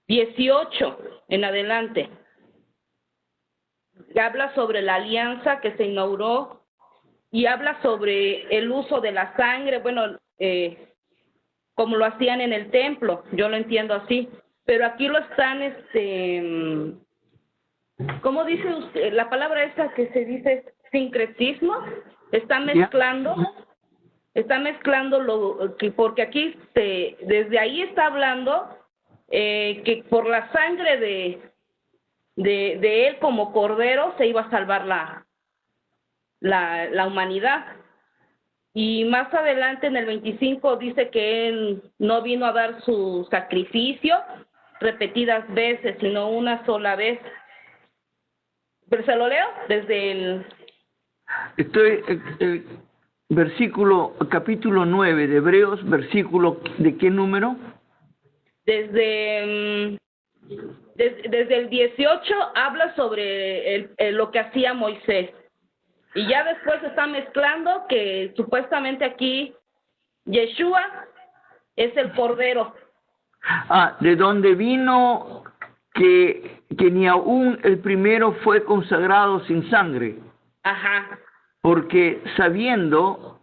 18 en adelante. habla sobre la alianza que se inauguró y habla sobre el uso de la sangre, bueno, como lo hacían en el templo, yo lo entiendo así, pero aquí lo están, ¿cómo dice usted? La palabra esta que se dice sincretismo, están mezclando, porque aquí desde ahí está hablando que por la sangre de él como cordero se iba a salvar la humanidad. Y más adelante en el 25 dice que él no vino a dar su sacrificio repetidas veces, sino una sola vez. Pero se lo leo desde el capítulo 9 de Hebreos, versículo, ¿de qué número? Desde el 18 habla sobre lo que hacía Moisés. Y ya después se está mezclando que supuestamente aquí Yeshua es el Cordero. De donde vino que ni aún el primero fue consagrado sin sangre. Ajá. Porque sabiendo...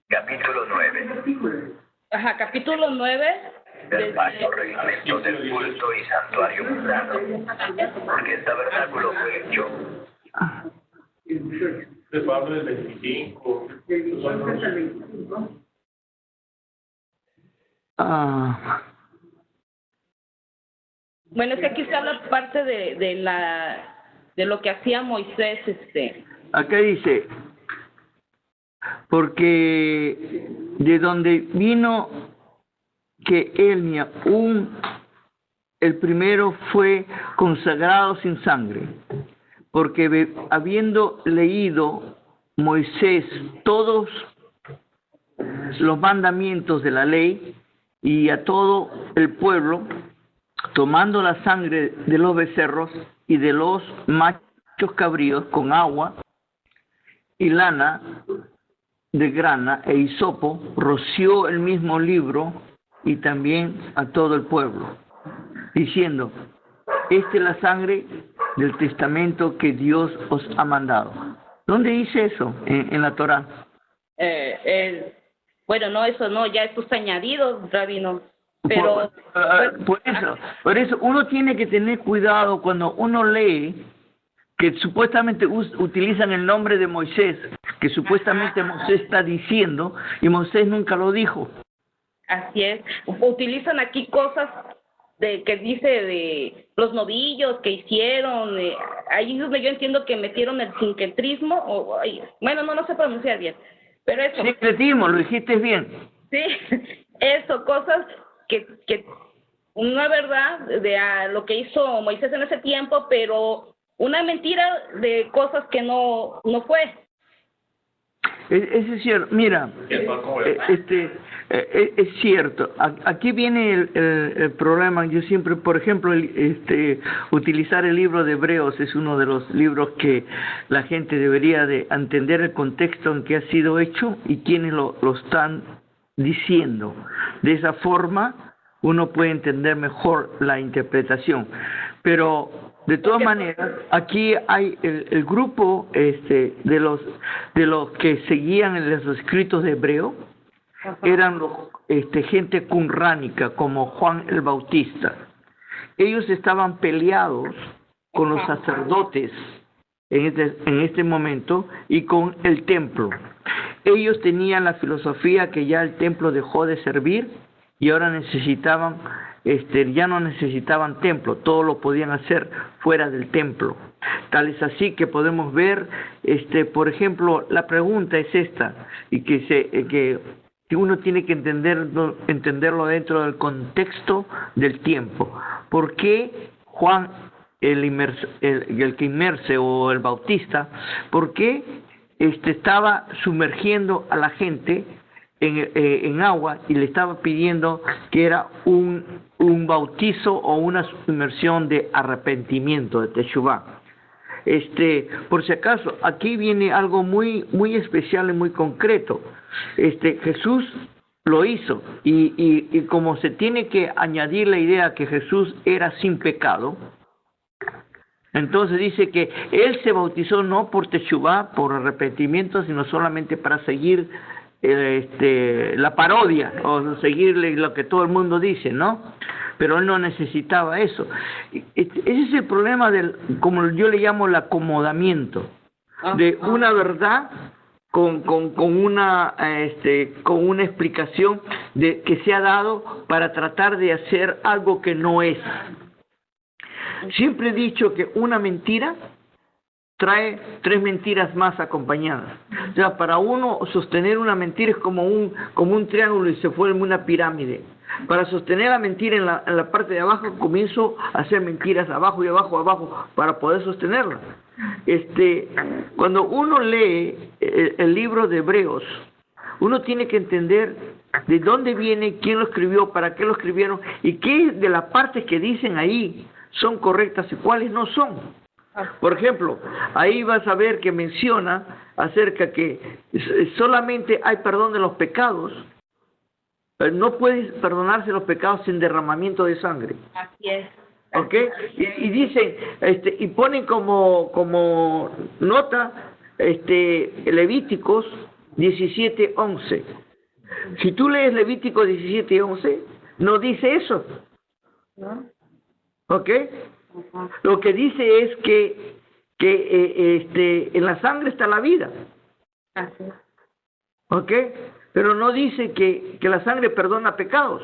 Capítulo 9. Ajá, capítulo 9. Del pacto reglamento del culto y santuario mundano, porque el tabernáculo fue hecho. De Pablo del 25. Del 18 hasta el 25. Bueno, es que aquí se habla parte de lo que hacía Moisés. Acá dice, porque de donde vino que él ni aún el primero fue consagrado sin sangre, porque habiendo leído Moisés todos los mandamientos de la ley y a todo el pueblo, tomando la sangre de los becerros y de los machos cabríos con agua y lana de grana e hisopo, roció el mismo libro y también a todo el pueblo, diciendo, esta es la sangre del testamento que Dios os ha mandado. ¿Dónde dice eso en la Torá? Bueno, no, eso no, ya esto está añadido, rabino. Pero por eso uno tiene que tener cuidado cuando uno lee que supuestamente utilizan el nombre de Moisés, que supuestamente Moisés está diciendo y Moisés nunca lo dijo. Así es, utilizan aquí cosas que dice de los novillos que hicieron, ahí es donde yo entiendo que metieron el sincretismo, bueno, no sé pronunciar bien, pero eso. Sincretismo, lo dijiste bien. Sí, eso, cosas que no es verdad de lo que hizo Moisés en ese tiempo, pero una mentira de cosas que no fue. Es cierto, mira, es cierto. Aquí viene el problema. Yo siempre, por ejemplo, utilizar el libro de Hebreos es uno de los libros que la gente debería de entender el contexto en que ha sido hecho y quiénes lo están diciendo. De esa forma uno puede entender mejor la interpretación. Pero de todas maneras, aquí hay el grupo de los que seguían los escritos de Hebreo. Eran gente qumránica como Juan el Bautista. Ellos estaban peleados con los sacerdotes en este momento y con el templo. Ellos tenían la filosofía que ya el templo dejó de servir y ahora necesitaban ya no necesitaban templo, todo lo podían hacer fuera del templo. Tal es así que podemos ver, por ejemplo, la pregunta es esta, y que uno tiene que entenderlo dentro del contexto del tiempo. ¿Por qué Juan, el que inmerse o el Bautista, por qué estaba sumergiendo a la gente en agua y le estaba pidiendo que era un bautizo o una inmersión de arrepentimiento, de teshuvá? Por si acaso, aquí viene algo muy especial y muy concreto. Jesús lo hizo. Y como se tiene que añadir la idea que Jesús era sin pecado, entonces dice que él se bautizó no por Teshuvá, por arrepentimiento, sino solamente para seguir la parodia, o seguirle lo que todo el mundo dice, ¿no? Pero él no necesitaba eso. Ese es el problema del, como yo le llamo, el acomodamiento de una verdad con una explicación de que se ha dado para tratar de hacer algo que no es. Siempre he dicho que una mentira trae 3 mentiras más acompañadas. O sea, para uno sostener una mentira es como un triángulo y se forma una pirámide. Para sostener la mentira en la parte de abajo, comienzo a hacer mentiras abajo y abajo para poder sostenerla. Cuando uno lee el libro de Hebreos, uno tiene que entender de dónde viene, quién lo escribió, para qué lo escribieron y qué de las partes que dicen ahí son correctas y cuáles no son. Por ejemplo, ahí vas a ver que menciona acerca que solamente hay perdón de los pecados. No puedes perdonarse los pecados sin derramamiento de sangre. Así es. ¿Ok? Y dicen, y ponen como nota Levíticos 17:11. Si tú lees Levíticos 17:11, no dice eso. ¿No? ¿Ok? Lo que dice es que en la sangre está la vida. Así es. ¿Ok? Pero no dice que la sangre perdona pecados.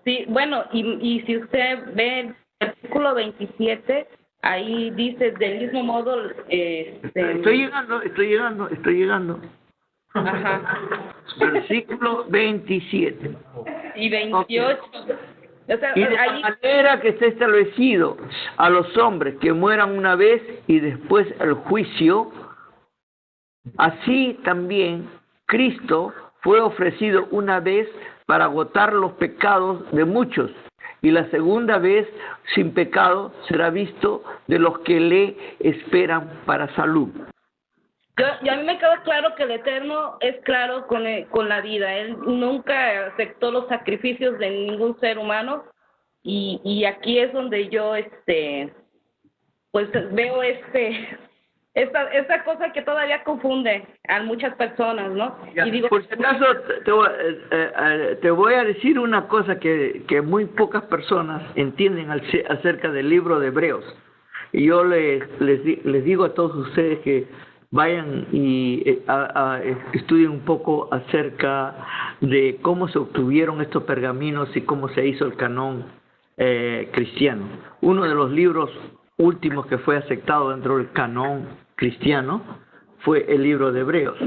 Sí, bueno, y si usted ve el artículo 27, ahí dice del mismo modo... Estoy llegando. Ajá. Versículo 27. Y 28. Okay. O sea, Y de la ahí... manera que está establecido a los hombres que mueran una vez y después el juicio, así también Cristo fue ofrecido una vez para agotar los pecados de muchos, y la segunda vez sin pecado será visto de los que le esperan para salud. Yo a mí me queda claro que el Eterno es claro con la vida. Él nunca aceptó los sacrificios de ningún ser humano, y aquí es donde yo pues veo esta cosa que todavía confunde a muchas personas, ¿no? Ya, y digo, por si acaso te voy a decir una cosa que muy pocas personas entienden acerca del libro de Hebreos, y yo les digo a todos ustedes que vayan y estudien un poco acerca de cómo se obtuvieron estos pergaminos y cómo se hizo el canón cristiano. Uno de los libros últimos que fue aceptado dentro del canón cristiano fue el libro de Hebreos.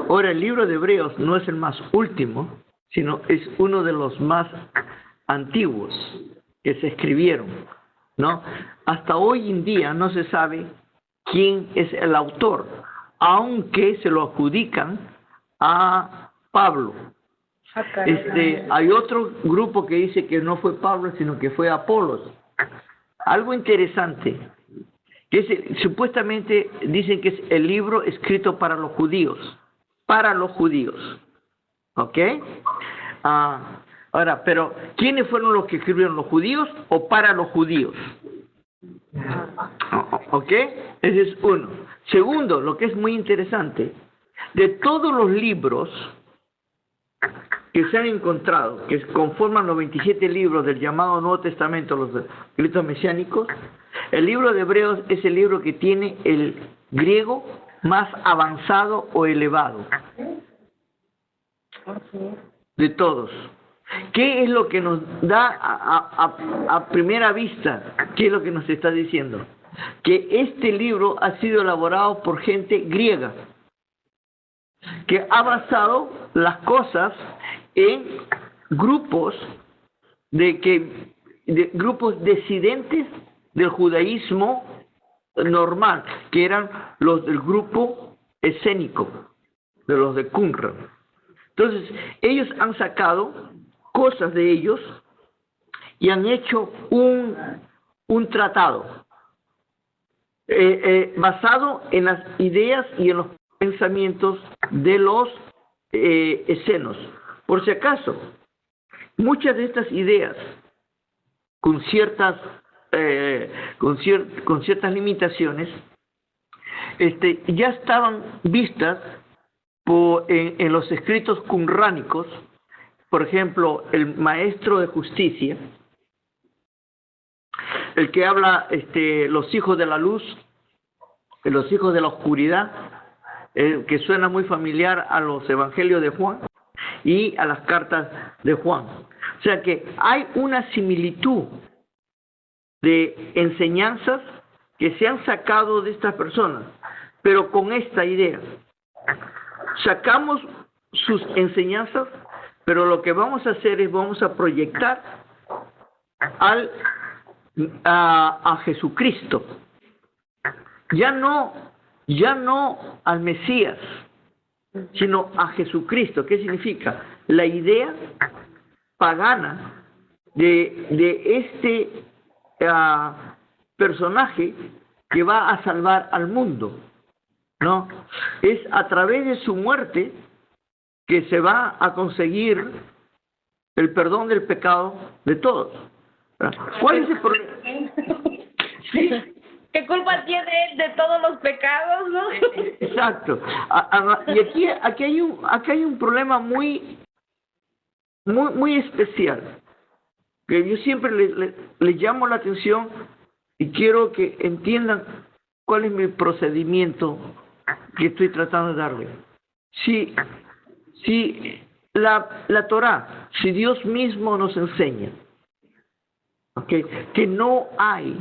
Ahora, el libro de Hebreos no es el más último, sino es uno de los más antiguos que se escribieron, ¿no? Hasta hoy en día no se sabe quién es el autor, aunque se lo adjudican a Pablo. Hay otro grupo que dice que no fue Pablo, sino que fue Apolos. Algo interesante, que supuestamente dicen que es el libro escrito para los judíos, ¿ok? Ahora, pero ¿quiénes fueron los que escribieron, los judíos o para los judíos? ¿Ok? Ese es uno. Segundo, lo que es muy interesante, de todos los libros que se han encontrado, que conforman los 27 libros del llamado Nuevo Testamento, los escritos mesiánicos, el libro de Hebreos es el libro que tiene el griego más avanzado o elevado de todos. ¿Qué es lo que nos da a primera vista? ¿Qué es lo que nos está diciendo? Que este libro ha sido elaborado por gente griega, que ha basado las cosas en grupos grupos disidentes del judaísmo normal, que eran los del grupo escénico, de los de Qumran. Entonces, ellos han sacado cosas de ellos y han hecho un tratado basado en las ideas y en los pensamientos de los escenos. Por si acaso, muchas de estas ideas, con ciertas limitaciones, ya estaban vistas en los escritos qumránicos. Por ejemplo, el maestro de justicia, el que habla los hijos de la luz, los hijos de la oscuridad, que suena muy familiar a los evangelios de Juan y a las cartas de Juan. O sea que hay una similitud de enseñanzas que se han sacado de estas personas, pero con esta idea. Sacamos sus enseñanzas, pero lo que vamos a hacer es vamos a proyectar a Jesucristo. Ya no al Mesías, sino a Jesucristo. ¿Qué significa? La idea pagana de este personaje que va a salvar al mundo, ¿no? Es a través de su muerte que se va a conseguir el perdón del pecado de todos. ¿Cuál es el problema? ¿Qué culpa tiene él de todos los pecados, no? Exacto. Y aquí hay un problema muy especial, que yo siempre les llamo la atención y quiero que entiendan cuál es mi procedimiento que estoy tratando de darle. Si la Torá, si Dios mismo nos enseña, ¿okay?, que no hay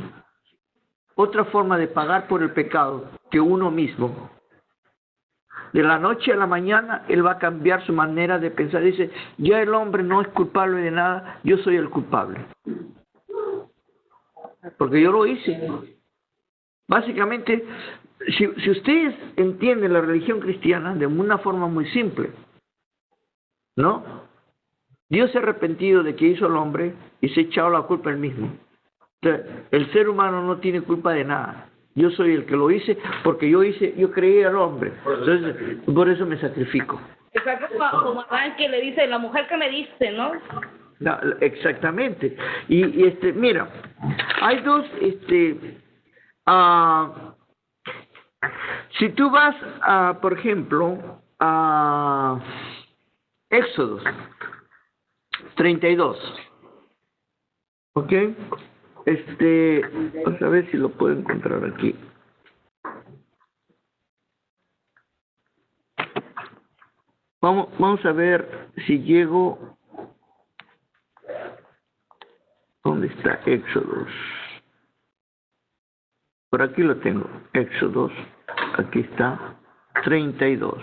otra forma de pagar por el pecado que uno mismo, de la noche a la mañana Él va a cambiar su manera de pensar. Dice, ya el hombre no es culpable de nada, yo soy el culpable. Porque yo lo hice. Básicamente, si ustedes entienden la religión cristiana de una forma muy simple, ¿no? Dios se ha arrepentido de que hizo al hombre y se ha echado la culpa él mismo. O sea, el ser humano no tiene culpa de nada. Yo soy el que lo hice porque yo creé al hombre. Entonces, por eso me sacrifico. Exacto, como Adán, que le dice, la mujer que me diste, ¿no? No, exactamente. Y mira, hay dos, si tú vas por ejemplo, a Éxodos 32, ¿ok? Vamos a ver si lo puedo encontrar aquí. Vamos a ver si llego. ¿Dónde está Éxodos? Por aquí lo tengo. Éxodos. Aquí está. 32.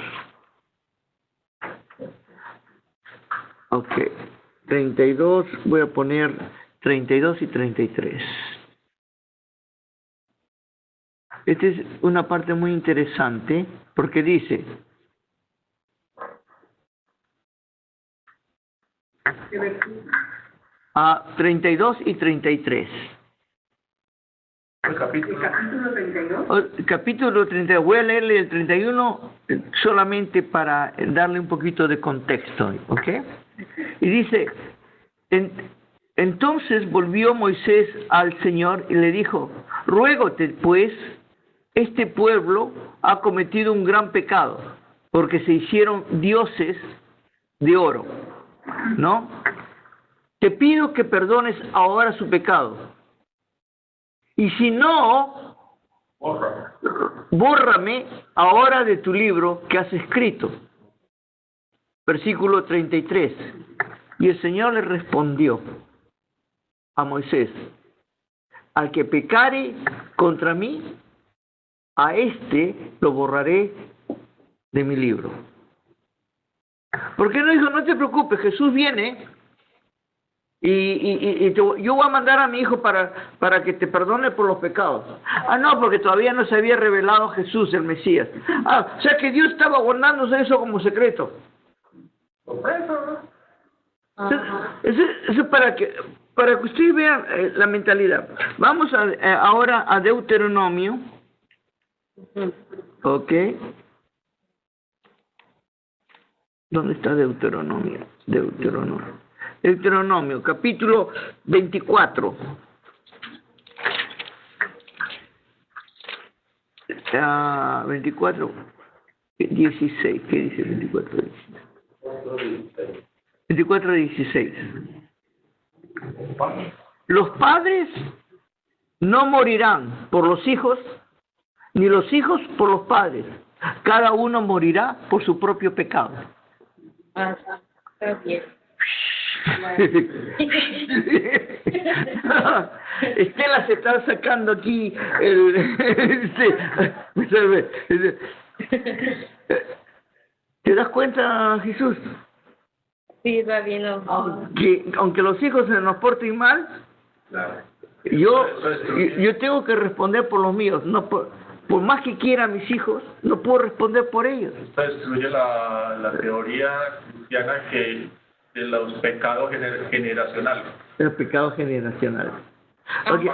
Ok. 32. Voy a poner 32 y 33. Esta es una parte muy interesante porque dice: 32 y 33. ¿El capítulo? Capítulo 32. Capítulo 32. Voy a leerle el 31 solamente para darle un poquito de contexto, ¿ok? Y dice: entonces volvió Moisés al Señor y le dijo: ruégote, pues, este pueblo ha cometido un gran pecado, porque se hicieron dioses de oro, ¿no? Te pido que perdones ahora su pecado. Y si no, bórrame ahora de tu libro que has escrito. Versículo 33. Y el Señor le respondió a Moisés: al que pecare contra mí, a este lo borraré de mi libro. ¿Por qué no dijo: no te preocupes, Jesús viene y yo voy a mandar a mi hijo para que te perdone por los pecados? No, porque todavía no se había revelado Jesús, el Mesías. O sea que Dios estaba guardándose eso como secreto. Eso para que ustedes vean la mentalidad. Vamos ahora a Deuteronomio. Ok. ¿Dónde está Deuteronomio? Deuteronomio, capítulo 24. 24, 16. ¿Qué dice 24, 16? 24, 16. Los padres no morirán por los hijos, ni los hijos por los padres. Cada uno morirá por su propio pecado. Estela se está sacando aquí ¿Te das cuenta, Jesús? Sí, rabino. Que aunque los hijos se nos porten mal, yo tengo que responder por los míos, no por más que quiera a mis hijos, no puedo responder por ellos. Esto destruye la teoría cristiana que de los pecados generacionales. El pecado generacional. Okay.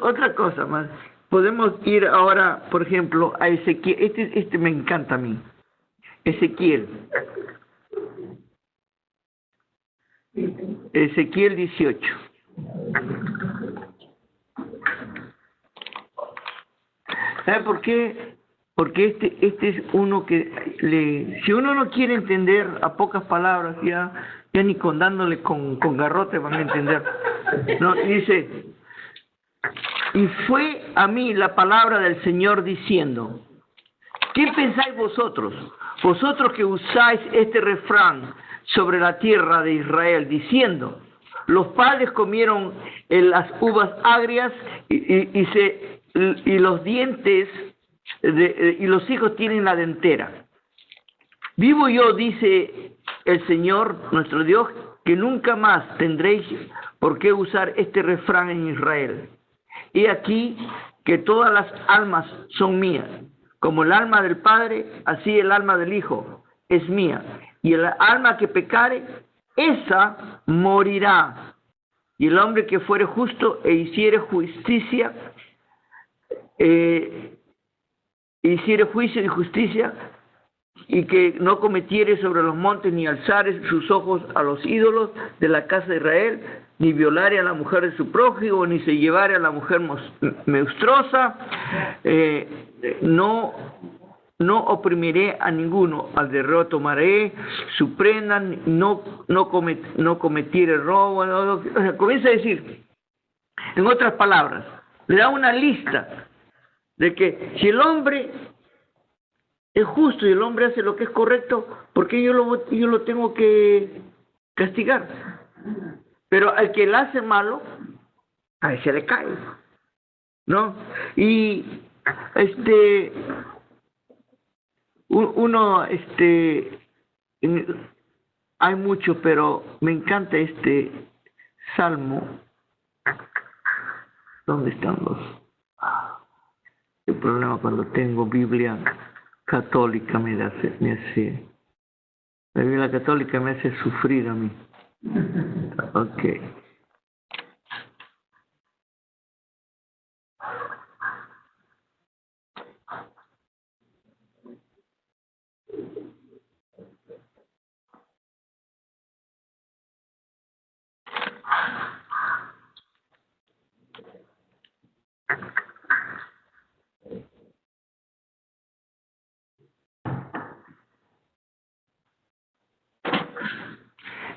Otra cosa más. Podemos ir ahora, por ejemplo, a Ezequiel. Este me encanta a mí. Ezequiel. Ezequiel 18. ¿Sabe por qué? Porque este es uno que si uno no quiere entender a pocas palabras, ya ni dándole con garrote van a entender. No, dice, y fue a mí la palabra del Señor diciendo, ¿qué pensáis vosotros? Vosotros que usáis este refrán sobre la tierra de Israel, diciendo, los padres comieron las uvas agrias y los dientes y los hijos tienen la dentera. Vivo yo, dice el Señor nuestro Dios, que nunca más tendréis por qué usar este refrán en Israel. He aquí que todas las almas son mías, como el alma del Padre, así el alma del Hijo es mía, y el alma que pecare, esa morirá. Y el hombre que fuere justo e hiciere justicia, hiciere juicio y justicia, y que no cometiere sobre los montes ni alzare sus ojos a los ídolos de la casa de Israel, ni violare a la mujer de su prójimo, ni se llevare a la mujer menstruosa, no oprimiré a ninguno, al derrotero tomaré su prenda, no cometiere robo. O sea, comienza a decir, en otras palabras, le da una lista de que si el hombre es justo y el hombre hace lo que es correcto, ¿por qué yo lo tengo que castigar? Pero al que le hace malo, a ese le cae, ¿no? Y hay mucho, pero me encanta este salmo. ¿Dónde están los? El problema cuando tengo Biblia católica la Biblia católica me hace sufrir a mí. Okay.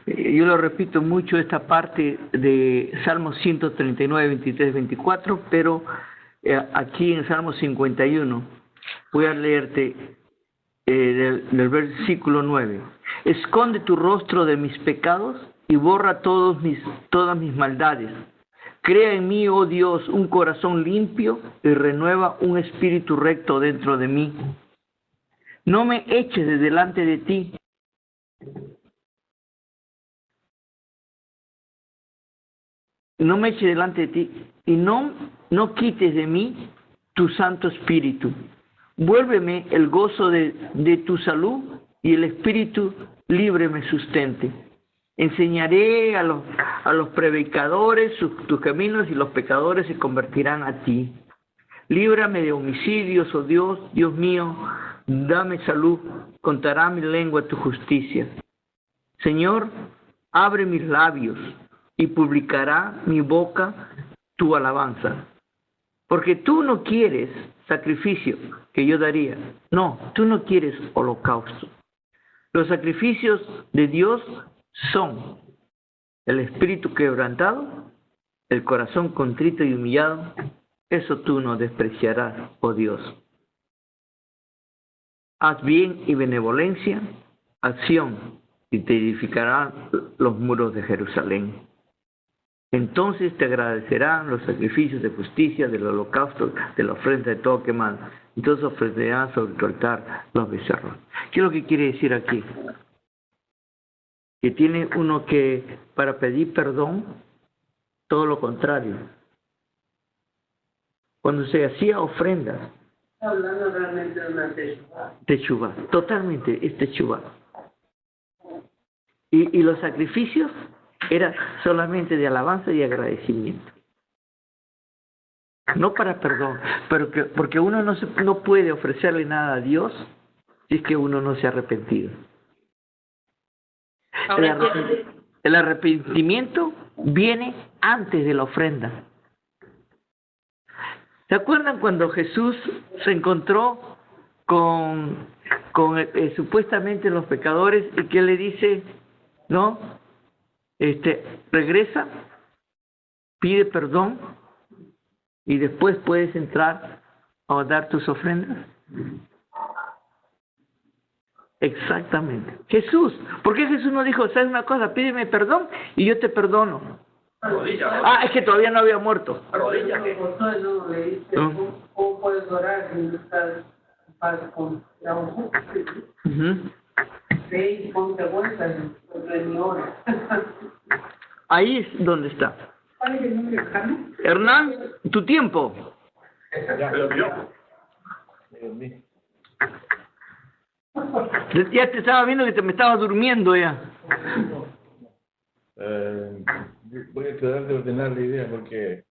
Yo lo repito mucho esta parte de Salmos 139, 23, 24, pero aquí en Salmo 51 voy a leerte del versículo 9. Esconde tu rostro de mis pecados y borra todas mis maldades. Crea en mí, oh Dios, un corazón limpio y renueva un espíritu recto dentro de mí. No me eches de delante de ti. No me eches delante de ti y no quites de mí tu Santo Espíritu. Vuélveme el gozo de tu salud y el espíritu libre me sustente. Enseñaré a los predicadores tus caminos y los pecadores se convertirán a ti. Líbrame de homicidios, oh Dios, Dios mío, dame salud, contará mi lengua tu justicia. Señor, abre mis labios y publicará mi boca tu alabanza. Porque tú no quieres sacrificio que yo daría. No, tú no quieres holocausto. Los sacrificios de Dios son el espíritu quebrantado, el corazón contrito y humillado. Eso tú no despreciarás, oh Dios. Haz bien y benevolencia, acción, y te edificarán los muros de Jerusalén. Entonces te agradecerán los sacrificios de justicia, del holocausto, de la ofrenda de todo quemado. Entonces ofrecerán sobre tu altar los becerros. ¿Qué es lo que quiere decir aquí? Que tiene uno que, para pedir perdón, todo lo contrario. Cuando se hacía ofrendas, Está hablando realmente de una techubá. techubá, totalmente es techubá. Y los sacrificios eran solamente de alabanza y agradecimiento. No para perdón, pero porque uno no puede ofrecerle nada a Dios si es que uno no se ha arrepentido. El arrepentimiento viene antes de la ofrenda. ¿Se acuerdan cuando Jesús se encontró con supuestamente los pecadores y que le dice, no, regresa, pide perdón y después puedes entrar a dar tus ofrendas? Exactamente. Jesús, ¿por qué Jesús no dijo, sabes una cosa, pídeme perdón y yo te perdono? Ah, es que todavía no había muerto. No, le dice, ¿cómo puedes orar si no estás en paz con la mujer? Ve y ponte vueltas, porque ni hora. Ahí es donde está. ¿Cuál es el nombre de Carmen? Hernán, tu tiempo. Ya te estaba viendo que me estaba durmiendo ya. Voy a tratar de ordenar la idea porque,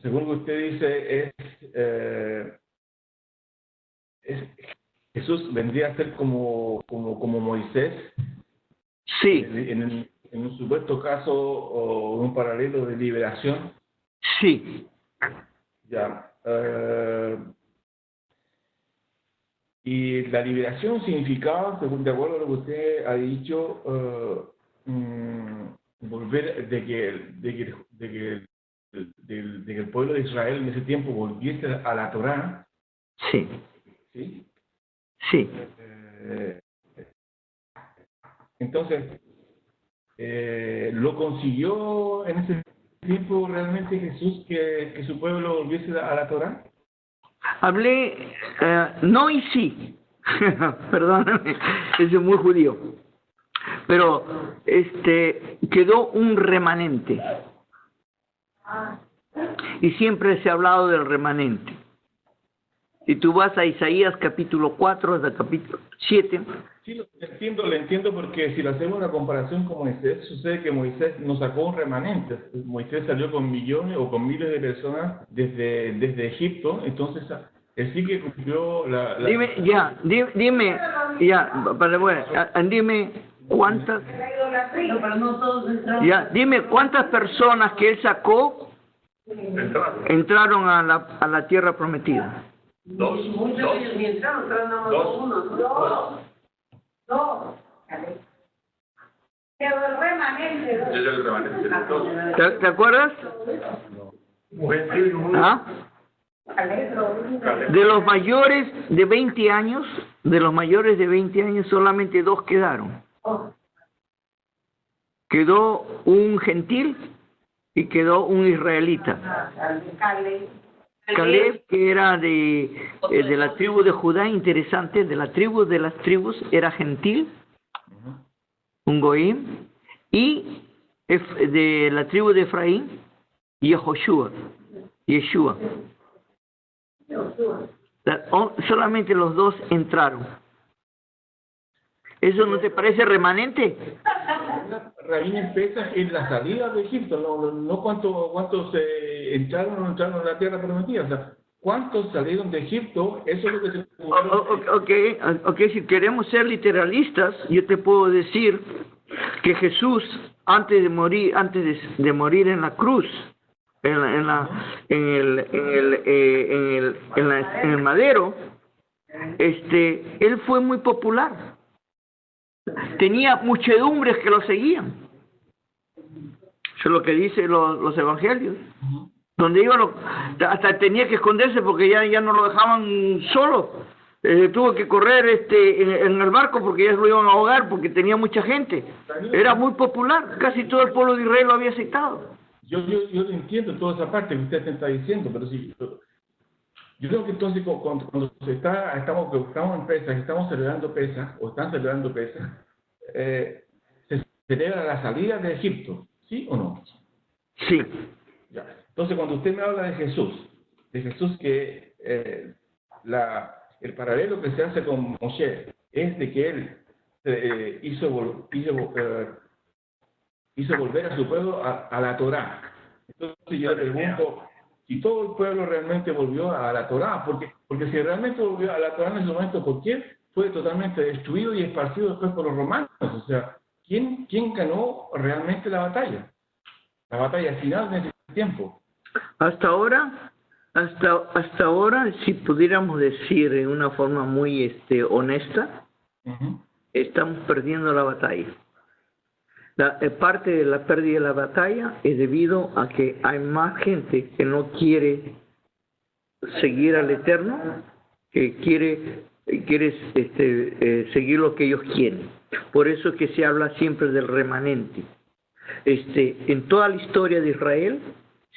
según lo que usted dice, Jesús vendría a ser como Moisés. Sí. En un supuesto caso o un paralelo de liberación. Sí. Ya. Y la liberación significaba, según de acuerdo a lo que usted ha dicho, volver de que el pueblo de Israel en ese tiempo volviese a la Torá. Sí. ¿Sí? Sí. Entonces, ¿lo consiguió en ese tiempo realmente Jesús que su pueblo volviese a la Torá? Hablé, no y sí. Perdóname, eso es muy judío. Pero quedó un remanente. Y siempre se ha hablado del remanente. Si tú vas a Isaías capítulo 4 hasta capítulo 7. Sí, lo entiendo porque si le hacemos una comparación con Moisés, sucede que Moisés no sacó un remanente. Moisés salió con millones o con miles de personas desde Egipto, entonces él sí que cumplió la... Dime cuántas... dime cuántas personas que él sacó entraron a la tierra prometida. Dos. Muchos de ellos ni entraron nada más uno. No. Pero el remanente. Es el remanente. ¿Te acuerdas? ¿Ah? De los mayores de 20 años, solamente 2 quedaron. Quedó un gentil y quedó un israelita. Caleb, que era de la tribu de Judá, interesante, de las tribus, era gentil, un goim, y de la tribu de Efraín, Yeshua. Solamente los 2 entraron. ¿Eso no te parece remanente? Rabín empieza en la salida de Egipto, no cuántos entraron o no entraron a la tierra prometida. O sea, ¿cuántos salieron de Egipto? Eso es lo que se ocurrió. Ok, si queremos ser literalistas, yo te puedo decir que Jesús, antes de morir en la cruz, en el madero, él fue muy popular. Tenía muchedumbres que lo seguían. Eso es lo que dicen los evangelios. Donde iba, hasta tenía que esconderse porque ya no lo dejaban solo. Tuvo que correr en el barco porque ya lo iban a ahogar porque tenía mucha gente. Era muy popular. Casi todo el pueblo de Israel lo había aceptado. Yo entiendo toda esa parte que usted está diciendo, pero sí, yo creo que entonces cuando estamos en Pesaj, estamos celebrando Pesaj, o están celebrando Pesaj, se celebra la salida de Egipto, ¿sí o no? Sí. Ya. Entonces, cuando usted me habla de Jesús que el paralelo que se hace con Moshe es de que él hizo volver a su pueblo a la Torá. Entonces yo le pregunto, si todo el pueblo realmente volvió a la Torá, porque si realmente volvió a la Torá en ese momento, ¿por qué fue totalmente destruido y esparcido después por los romanos? O sea, ¿quién ganó realmente la batalla? La batalla final de ese tiempo. Hasta ahora, si pudiéramos decir en una forma muy honesta, estamos perdiendo la batalla. Parte de la pérdida de la batalla es debido a que hay más gente que no quiere seguir al Eterno, que quiere seguir lo que ellos quieren. Por eso es que se habla siempre del remanente. En toda la historia de Israel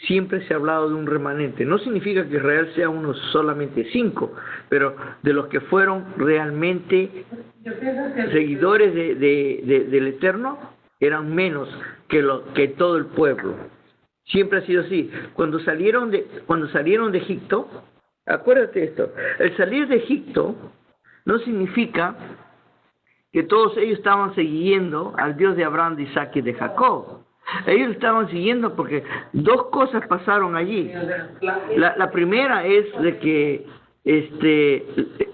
siempre se ha hablado de un remanente. No significa que Israel sea unos solamente 5, pero de los que fueron realmente seguidores del Eterno, eran menos que todo el pueblo. Siempre ha sido así. Cuando salieron de Egipto, acuérdate de esto, el salir de Egipto no significa que todos ellos estaban siguiendo al Dios de Abraham, de Isaac y de Jacob. Ellos estaban siguiendo porque dos cosas pasaron allí. La primera es de que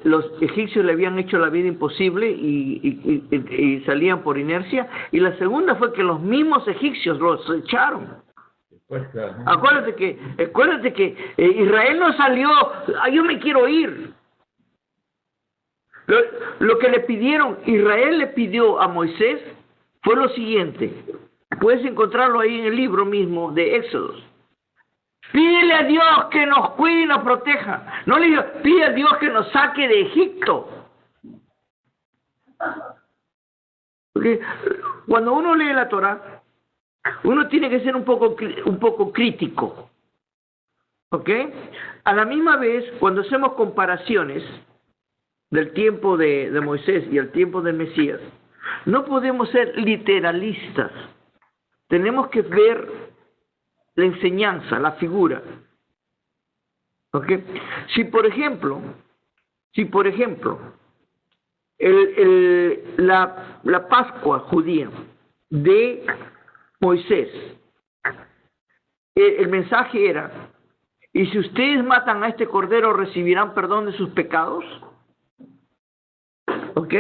los egipcios le habían hecho la vida imposible y salían por inercia, y la segunda fue que los mismos egipcios los echaron. Acuérdate que Israel no salió, yo me quiero ir. Lo que le pidieron, Israel le pidió a Moisés fue lo siguiente. Puedes encontrarlo ahí en el libro mismo de Éxodo. Pídele a Dios que nos cuide y nos proteja. No le digo, pide a Dios que nos saque de Egipto. Porque cuando uno lee la Torá, uno tiene que ser un poco crítico. ¿Ok? A la misma vez, cuando hacemos comparaciones del tiempo de Moisés y el tiempo del Mesías, no podemos ser literalistas. Tenemos que ver la enseñanza, la figura. ¿Ok? Si por ejemplo, la Pascua judía de Moisés, el mensaje era, y si ustedes matan a este cordero, ¿recibirán perdón de sus pecados? ¿Ok?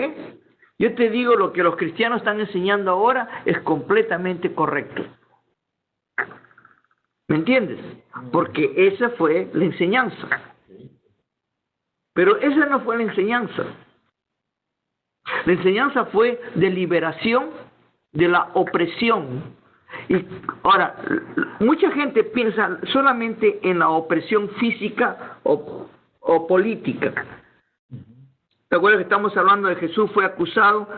Yo te digo, lo que los cristianos están enseñando ahora es completamente correcto. ¿Me entiendes? Porque esa fue la enseñanza. Pero esa no fue la enseñanza. La enseñanza fue de liberación de la opresión. Y ahora, mucha gente piensa solamente en la opresión física o política. ¿Te acuerdas que estamos hablando de Jesús? Fue acusado,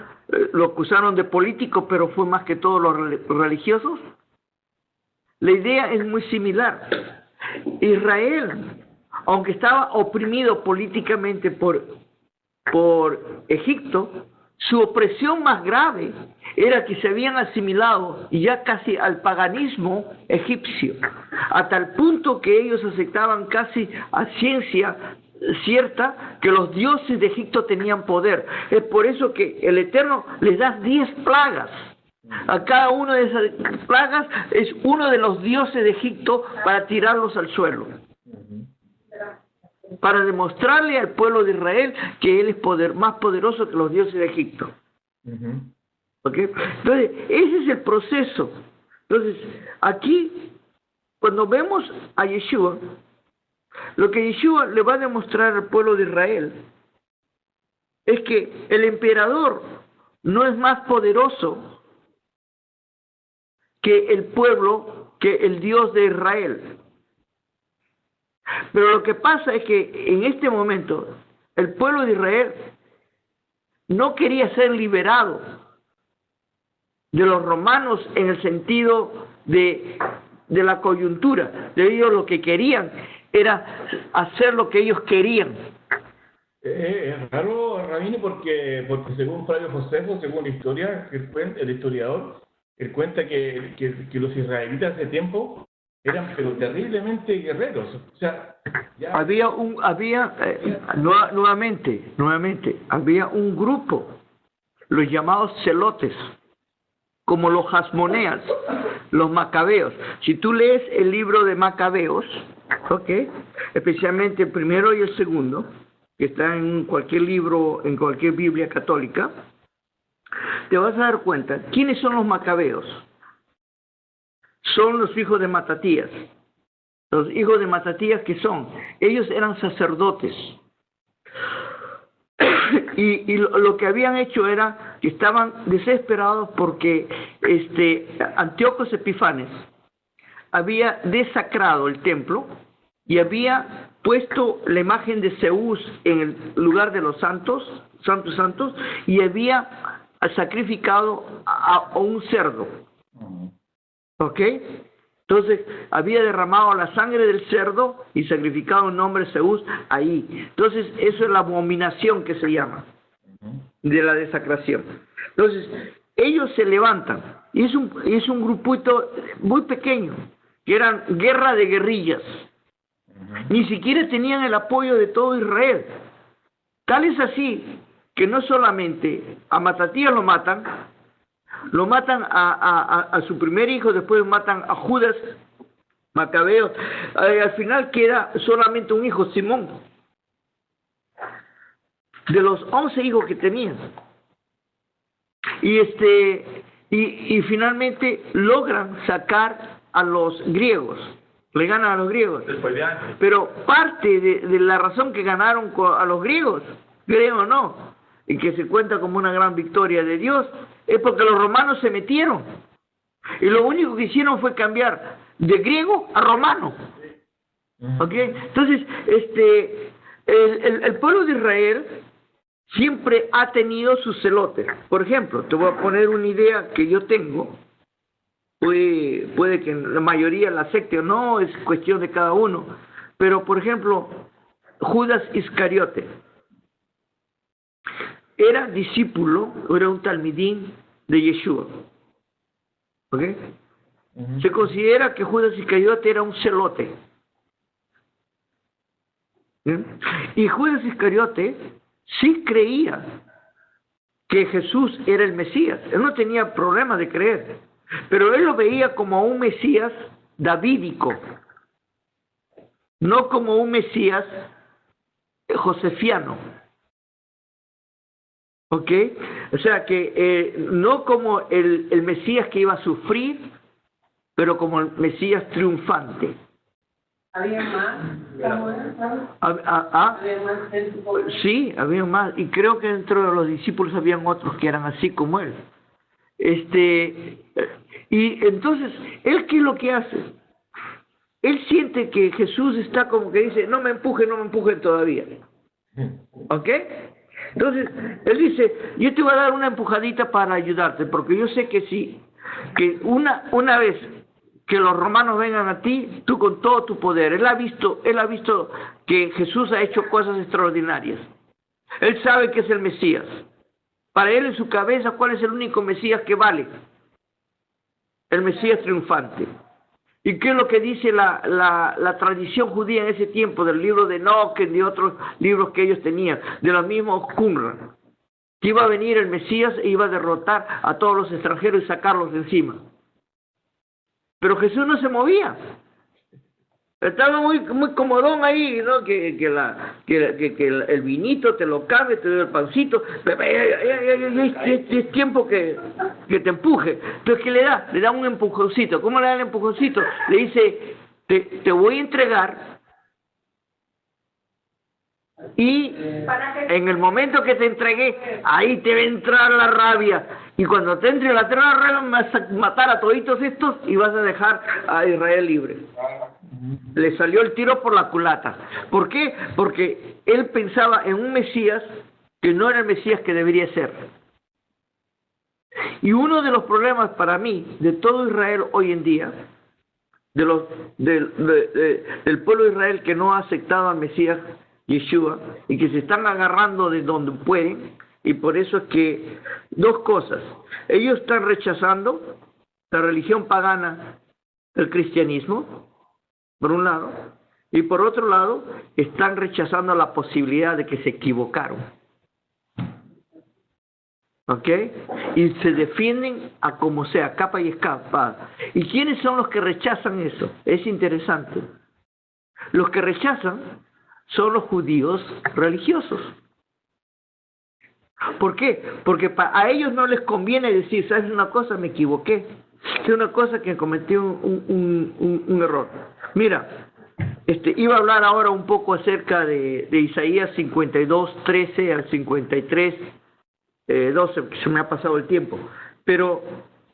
lo acusaron de político, pero fue más que todos los religiosos. La idea es muy similar. Israel, aunque estaba oprimido políticamente por Egipto, su opresión más grave era que se habían asimilado ya casi al paganismo egipcio, a tal punto que ellos aceptaban casi a ciencia cierta que los dioses de Egipto tenían poder. Es por eso que el Eterno les da 10 plagas. A cada una de esas plagas es uno de los dioses de Egipto para tirarlos al suelo. para demostrarle al pueblo de Israel que él es más poderoso que los dioses de Egipto. ¿Ok? Entonces, ese es el proceso. Entonces, aquí, cuando vemos a Yeshua, lo que Yeshua le va a demostrar al pueblo de Israel es que el emperador no es más poderoso que el pueblo, que el Dios de Israel. Pero lo que pasa es que en este momento el pueblo de Israel no quería ser liberado de los romanos en el sentido de la coyuntura. De ellos lo que querían era hacer lo que ellos querían. Es raro, Rabino, porque según Flavio Josefo, según la historia, el historiador, él cuenta que los israelitas de ese tiempo eran pero terriblemente guerreros. O sea, ya... nuevamente, había un grupo, los llamados celotes, como los hasmoneas, los macabeos. Si tú lees el libro de Macabeos, ¿ok? Especialmente el primero y el segundo, que está en cualquier libro, en cualquier Biblia católica, te vas a dar cuenta, ¿quiénes son los macabeos? Son los hijos de Matatías. Los hijos de Matatías, ¿qué son? Ellos eran sacerdotes. Y lo que habían hecho era que estaban desesperados porque Antíoco Epifanes había desacrado el templo y había puesto la imagen de Zeus en el lugar de los santos, y había sacrificado a un cerdo. ¿Ok? Entonces, había derramado la sangre del cerdo y sacrificado en nombre de Zeus ahí. Entonces, eso es la abominación que se llama, de la desacración. Entonces, ellos se levantan, y es un grupito muy pequeño, que eran guerra de guerrillas. Ni siquiera tenían el apoyo de todo Israel. Tal es así que no solamente a Matatías lo matan a su primer hijo, después matan a Judas Macabeo, al final queda solamente un hijo, Simón, de los 11 hijos que tenían. Y finalmente logran sacar a los griegos, le ganan a los griegos. Pero parte de la razón que ganaron a los griegos, creo o no, y que se cuenta como una gran victoria de Dios, es porque los romanos se metieron. Y lo único que hicieron fue cambiar de griego a romano. ¿Ok? Entonces, el pueblo de Israel siempre ha tenido sus celotes. Por ejemplo, te voy a poner una idea que yo tengo. Puede que la mayoría la acepte o no, es cuestión de cada uno. Pero, por ejemplo, Judas Iscariote era discípulo, era un talmidín de Yeshua. ¿Ok? Se considera que Judas Iscariote era un celote. ¿Sí? Y Judas Iscariote sí creía que Jesús era el Mesías. Él no tenía problema de creer, pero él lo veía como un Mesías davídico, no como un Mesías josefiano. ¿Ok? O sea que no como el Mesías que iba a sufrir, pero como el Mesías triunfante. ¿Había más? ¿Había más gente como él? Sí, había más. Y creo que dentro de los discípulos habían otros que eran así como él. Y entonces, ¿él qué es lo que hace? Él siente que Jesús está como que dice, no me empujen todavía. ¿Ok? Entonces, él dice, yo te voy a dar una empujadita para ayudarte, porque yo sé que sí, que una vez que los romanos vengan a ti, tú con todo tu poder. Él ha visto que Jesús ha hecho cosas extraordinarias. Él sabe que es el Mesías. Para él en su cabeza, ¿cuál es el único Mesías que vale? El Mesías triunfante. ¿Y qué es lo que dice la tradición judía en ese tiempo, del libro de Enoch y de otros libros que ellos tenían, de los mismos Qumran? Que iba a venir el Mesías e iba a derrotar a todos los extranjeros y sacarlos de encima. Pero Jesús no se movía. Estaba muy comodón ahí, ¿no? Que el vinito te lo cabe, te doy el pancito, es tiempo que te empuje. Entonces, ¿qué le da? Le da un empujoncito. ¿Cómo le da el empujoncito? Le dice, te voy a entregar, y en el momento que te entregué, ahí te va a entrar la rabia. Y cuando te entre la rabia, vas a matar a toditos estos y vas a dejar a Israel libre. Le salió el tiro por la culata. ¿Por qué? Porque él pensaba en un Mesías que no era el Mesías que debería ser. Y uno de los problemas para mí de todo Israel hoy en día, del pueblo de Israel que no ha aceptado al Mesías Yeshua y que se están agarrando de donde pueden, y por eso es que dos cosas: ellos están rechazando la religión pagana, el cristianismo, por un lado, y por otro lado están rechazando la posibilidad de que se equivocaron, ¿ok? Y se defienden a como sea, capa y escapada. ¿Y quiénes son los que rechazan eso? Es interesante. Los que rechazan son los judíos religiosos. ¿Por qué? Porque a ellos no les conviene decir, ¿sabes una cosa? Me equivoqué. Es una cosa que cometí un error. Mira, iba a hablar ahora un poco acerca de Isaías 52, 13 al 53, 12, porque se me ha pasado el tiempo. Pero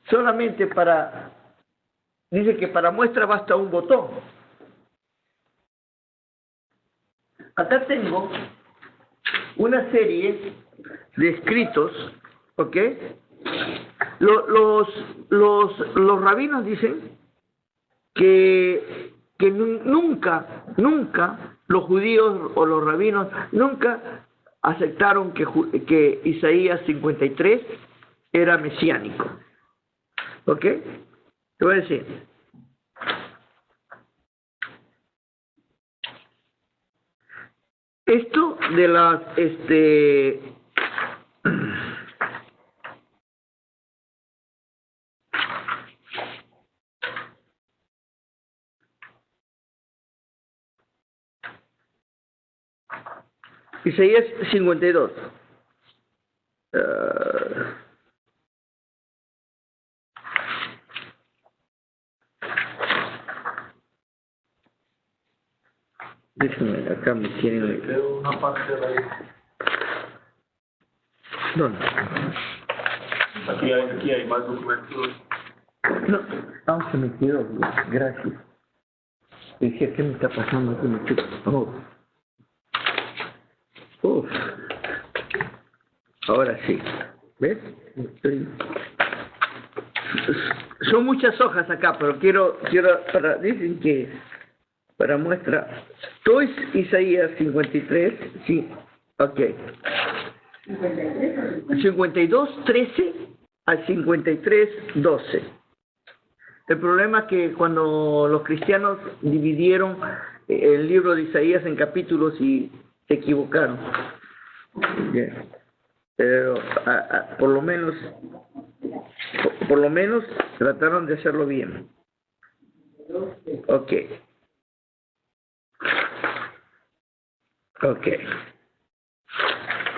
solamente dice que para muestra basta un botón. Acá tengo una serie de escritos, ¿ok? Los rabinos dicen que nunca los judíos o los rabinos nunca aceptaron que Isaías 53 era mesiánico, ¿ok? Te voy a decir. Esto de las Isaías 52. Déjenme, acá me tienen una parte de ahí. ¿Dónde? Aquí hay más documentos. No, se me quedó. Gracias. Decía, ¿qué me está pasando aquí, muchachos? Uf. Ahora sí. ¿Ves? Son muchas hojas acá, pero quiero dicen que para muestra. Todo es Isaías 53, sí, ok. 52, 13 al 53, 12. El problema es que cuando los cristianos dividieron el libro de Isaías en capítulos y se equivocaron. Bien. Pero por lo menos trataron de hacerlo bien. Ok.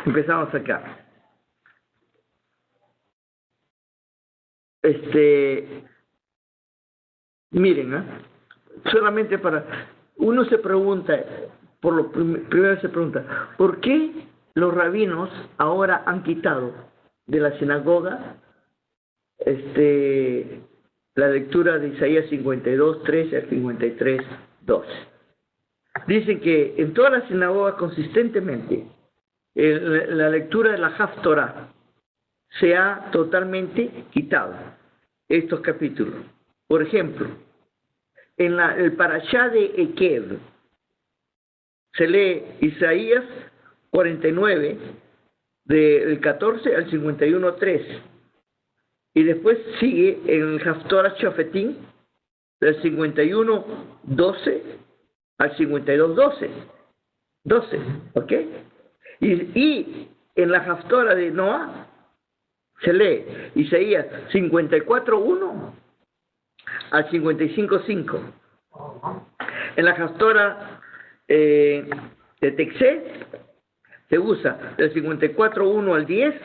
Empezamos acá. Miren, solamente uno se pregunta, primero se pregunta, ¿por qué los rabinos ahora han quitado de la sinagoga la lectura de Isaías 52, 13 al 53, 12? Dicen que en toda la sinagoga consistentemente la lectura de la Haftorah se ha totalmente quitado estos capítulos. Por ejemplo, en el Parashá de Ekev se lee Isaías 49 del 14 al 51, 3, y después sigue en el Haftorah Shofetim del 51, 12 al 52, 12, ¿ok? Y en la Haftorah de Noah se lee Isaías 54, 1 al 55, 5. En la Haftorah de Texé se usa del 54:1 al 10,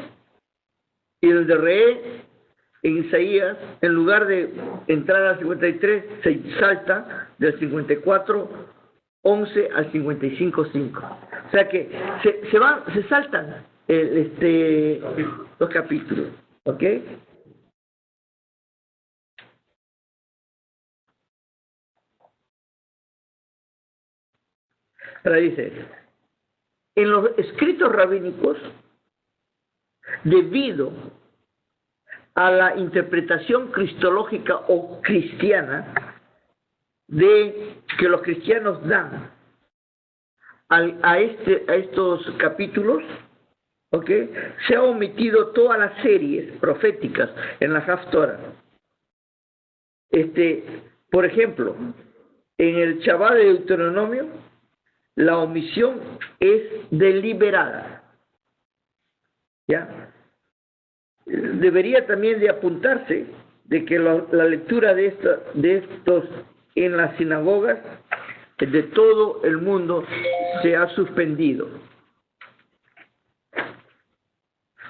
y el de Re en Isaías, en lugar de entrar al 53, se salta del 54:11 al 55:5. O sea que se saltan los capítulos, ¿ok? Ahora dice, en los escritos rabínicos, debido a la interpretación cristológica o cristiana que los cristianos dan a estos capítulos, ¿ok?, se ha omitido todas las series proféticas en la Haftorah. Por ejemplo, en el Shabbat de Deuteronomio, la omisión es deliberada. ¿Ya? Debería también de apuntarse de que la lectura de estos en las sinagogas de todo el mundo se ha suspendido.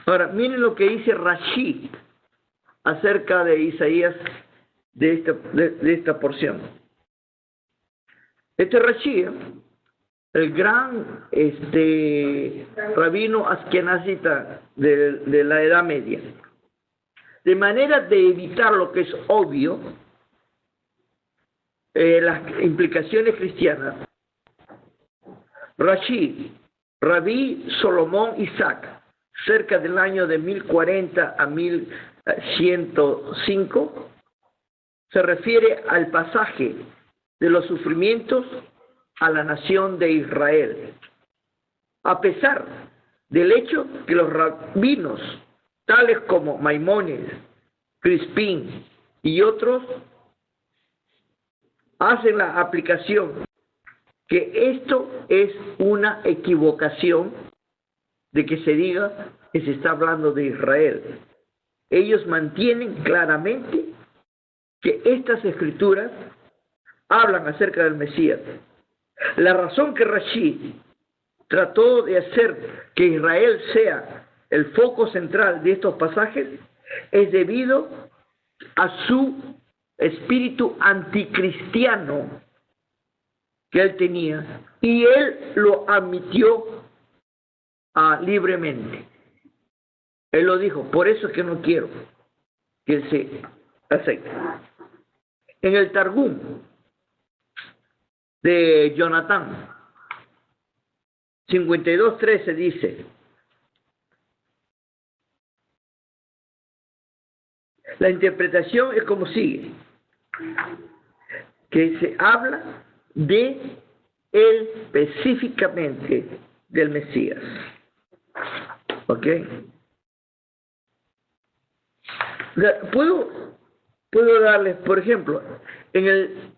Ahora, miren lo que dice Rashi acerca de Isaías, de esta porción. Rashi, el gran rabino askenazita de la Edad Media, de manera de evitar lo que es obvio, las implicaciones cristianas, Rashi, Rabí Solomón Isaac, cerca del año de 1040 a 1105, se refiere al pasaje de los sufrimientos a la nación de Israel, a pesar del hecho que los rabinos, tales como Maimónides, Crispín y otros, hacen la aplicación que esto es una equivocación de que se diga que se está hablando de Israel. Ellos mantienen claramente que estas escrituras hablan acerca del Mesías. La razón que Rashi trató de hacer que Israel sea el foco central de estos pasajes es debido a su espíritu anticristiano que él tenía, y él lo admitió libremente. Él lo dijo, por eso es que no quiero que se acepte. En el Targum de Jonatán 52:13 dice: la interpretación es como sigue, que se habla de él específicamente del Mesías. ¿Ok? Puedo darles, por ejemplo, en el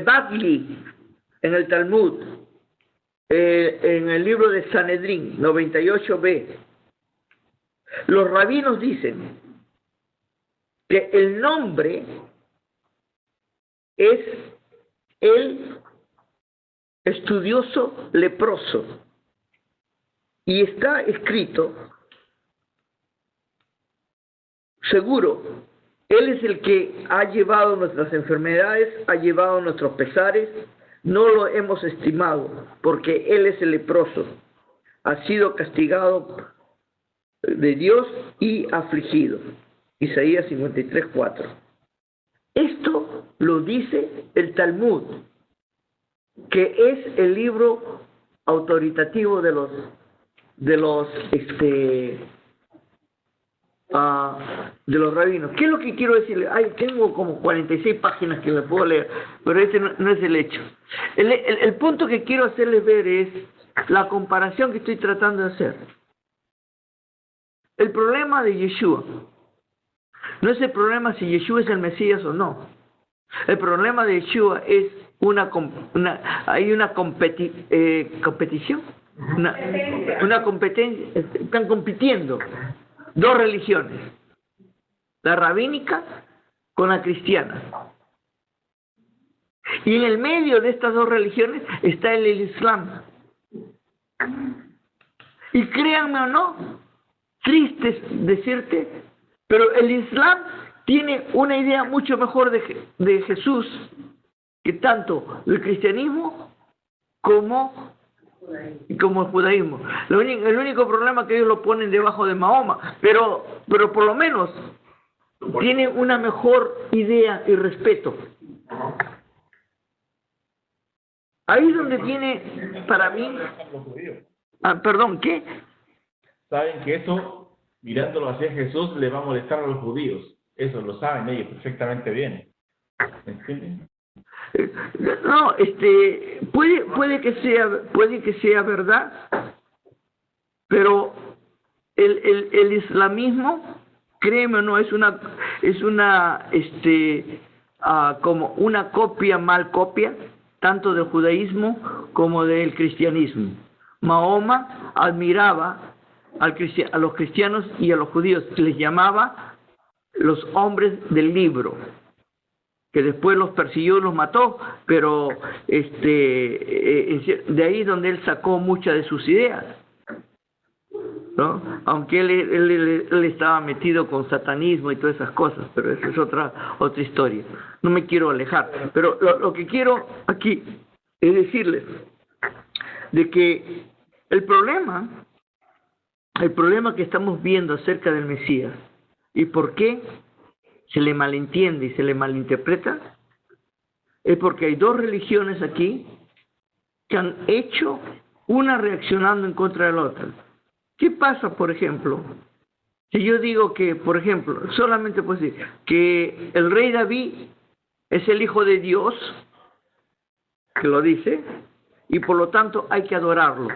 Bavli, en el Talmud, en el libro de Sanedrín 98b, los rabinos dicen que el nombre es el estudioso leproso, y está escrito, seguro, él es el que ha llevado nuestras enfermedades, ha llevado nuestros pesares, no lo hemos estimado, porque él es el leproso, ha sido castigado de Dios y afligido. Isaías 53:4. Esto lo dice el Talmud, que es el libro autoritativo de los rabinos. ¿Qué es lo que quiero decirle? Tengo como 46 páginas que me puedo leer, pero ese no es el hecho. El punto que quiero hacerles ver es la comparación que estoy tratando de hacer. El problema de Yeshua no es el problema si Yeshua es el Mesías o no. El problema de Yeshua es hay una competición, una competencia. Están compitiendo dos religiones, la rabínica con la cristiana. Y en el medio de estas dos religiones está el Islam. Y créanme o no, triste es decirte, pero el Islam tiene una idea mucho mejor de Jesús que tanto el cristianismo como el judaísmo. El único problema es que ellos lo ponen debajo de Mahoma, pero por lo menos tiene una mejor idea y respeto. Ahí es donde tiene, para mí... perdón, ¿qué? Saben que eso, mirándolo hacia Jesús, le va a molestar a los judíos. Eso lo saben ellos perfectamente bien. ¿Me entienden? No, puede que sea verdad, pero el islamismo, créeme o no, es una como una copia, mal copia, tanto del judaísmo como del cristianismo. Mahoma admiraba a los cristianos y a los judíos, les llamaba los hombres del libro, que después los persiguió y los mató, pero de ahí donde él sacó muchas de sus ideas, ¿no? Aunque él estaba metido con satanismo y todas esas cosas, pero esa es otra historia. No me quiero alejar, pero lo que quiero aquí es decirles de que el problema que estamos viendo acerca del Mesías y por qué se le malentiende y se le malinterpreta es porque hay dos religiones aquí que han hecho una reaccionando en contra de la otra. ¿Qué pasa, por ejemplo, si yo digo que, por ejemplo, solamente puedo decir que el rey David es el hijo de Dios, que lo dice, y por lo tanto hay que adorarlo?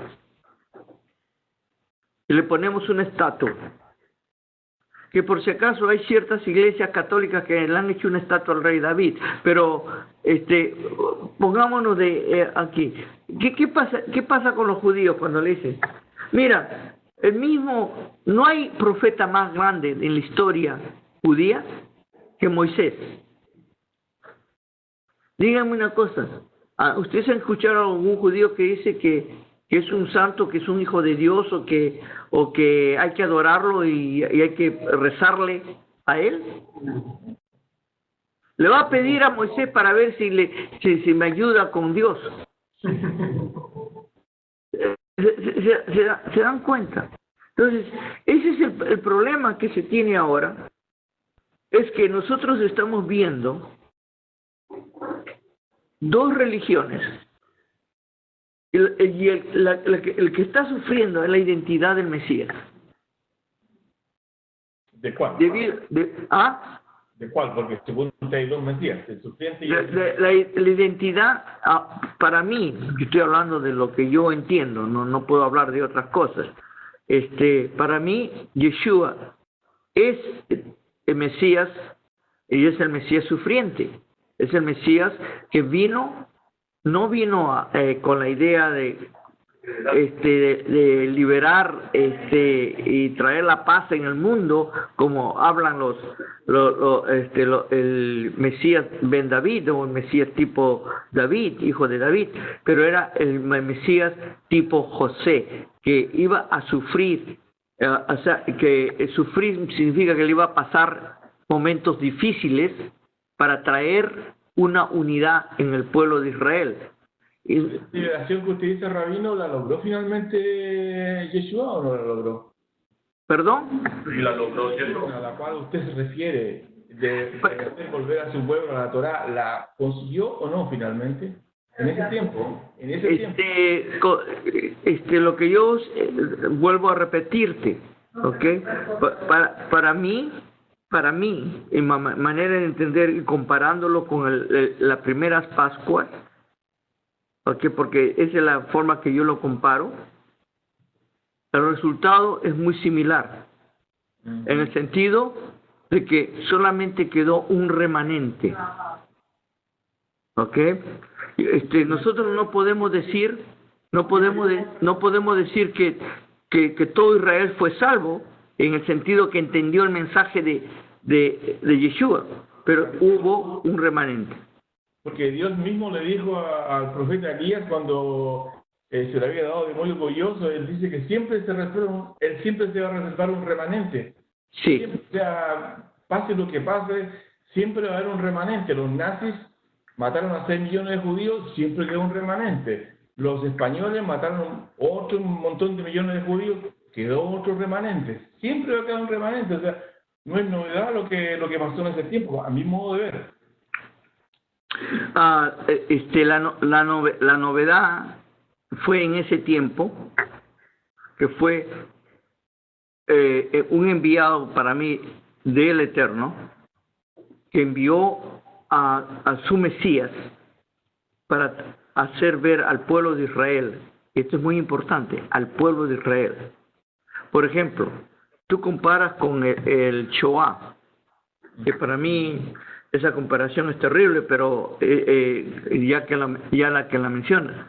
Y le ponemos una estatua. Que por si acaso hay ciertas iglesias católicas que le han hecho una estatua al rey David, pero pongámonos aquí. ¿Qué pasa con los judíos cuando le dicen, mira, no hay profeta más grande en la historia judía que Moisés? Díganme una cosa, ¿ustedes han escuchado a algún judío que dice que es un santo, que es un hijo de Dios, o que hay que adorarlo y hay que rezarle a él? Le va a pedir a Moisés para ver si me ayuda con Dios. ¿Se dan cuenta? Entonces, ese es el problema que se tiene ahora, es que nosotros estamos viendo dos religiones. El que está sufriendo es la identidad del Mesías. ¿De cuál? ¿De cuál? Porque según usted hay dos Mesías, el sufriente y la identidad, para mí, yo estoy hablando de lo que yo entiendo, no puedo hablar de otras cosas. Para mí, Yeshua es el Mesías, y es el Mesías sufriente. Es el Mesías que no vino con la idea de liberar y traer la paz en el mundo, como hablan el Mesías Ben David, o el Mesías tipo David, hijo de David, pero era el Mesías tipo José, que iba a sufrir, que sufrir significa que le iba a pasar momentos difíciles para traer una unidad en el pueblo de Israel. ¿La liberación que usted dice, Rabino, la logró finalmente Yeshua o no la logró? ¿Perdón? Y la logró Yeshua. A la cual usted se refiere de hacer volver a su pueblo a la Torá, ¿la consiguió o no finalmente? En ese tiempo, lo que yo vuelvo a repetirte, ¿ok? Para mí, en manera de entender y comparándolo con las primeras Pascuas, ¿okay? Porque esa es la forma que yo lo comparo, el resultado es muy similar, en el sentido de que solamente quedó un remanente. ¿Ok? Nosotros no podemos decir que todo Israel fue salvo, en el sentido que entendió el mensaje de Yeshua, pero hubo un remanente. porque Dios mismo le dijo al profeta Elías cuando se le había dado de muy orgulloso, él dice que siempre él siempre se va a reservar un remanente. Sí. Siempre, o sea, pase lo que pase, siempre va a haber un remanente. Los nazis mataron a 6 millones de judíos, siempre quedó un remanente. Los españoles mataron otro montón de millones de judíos, quedó otro remanente. Siempre va a quedar un remanente, o sea, no es novedad lo que pasó en ese tiempo, a mi modo de ver. La novedad fue en ese tiempo que fue un enviado para mí del Eterno, que envió a su Mesías para hacer ver al pueblo de Israel. Esto es muy importante, al pueblo de Israel. Por ejemplo, tú comparas con el Shoah, que para mí esa comparación es terrible, pero ya que la mencionas,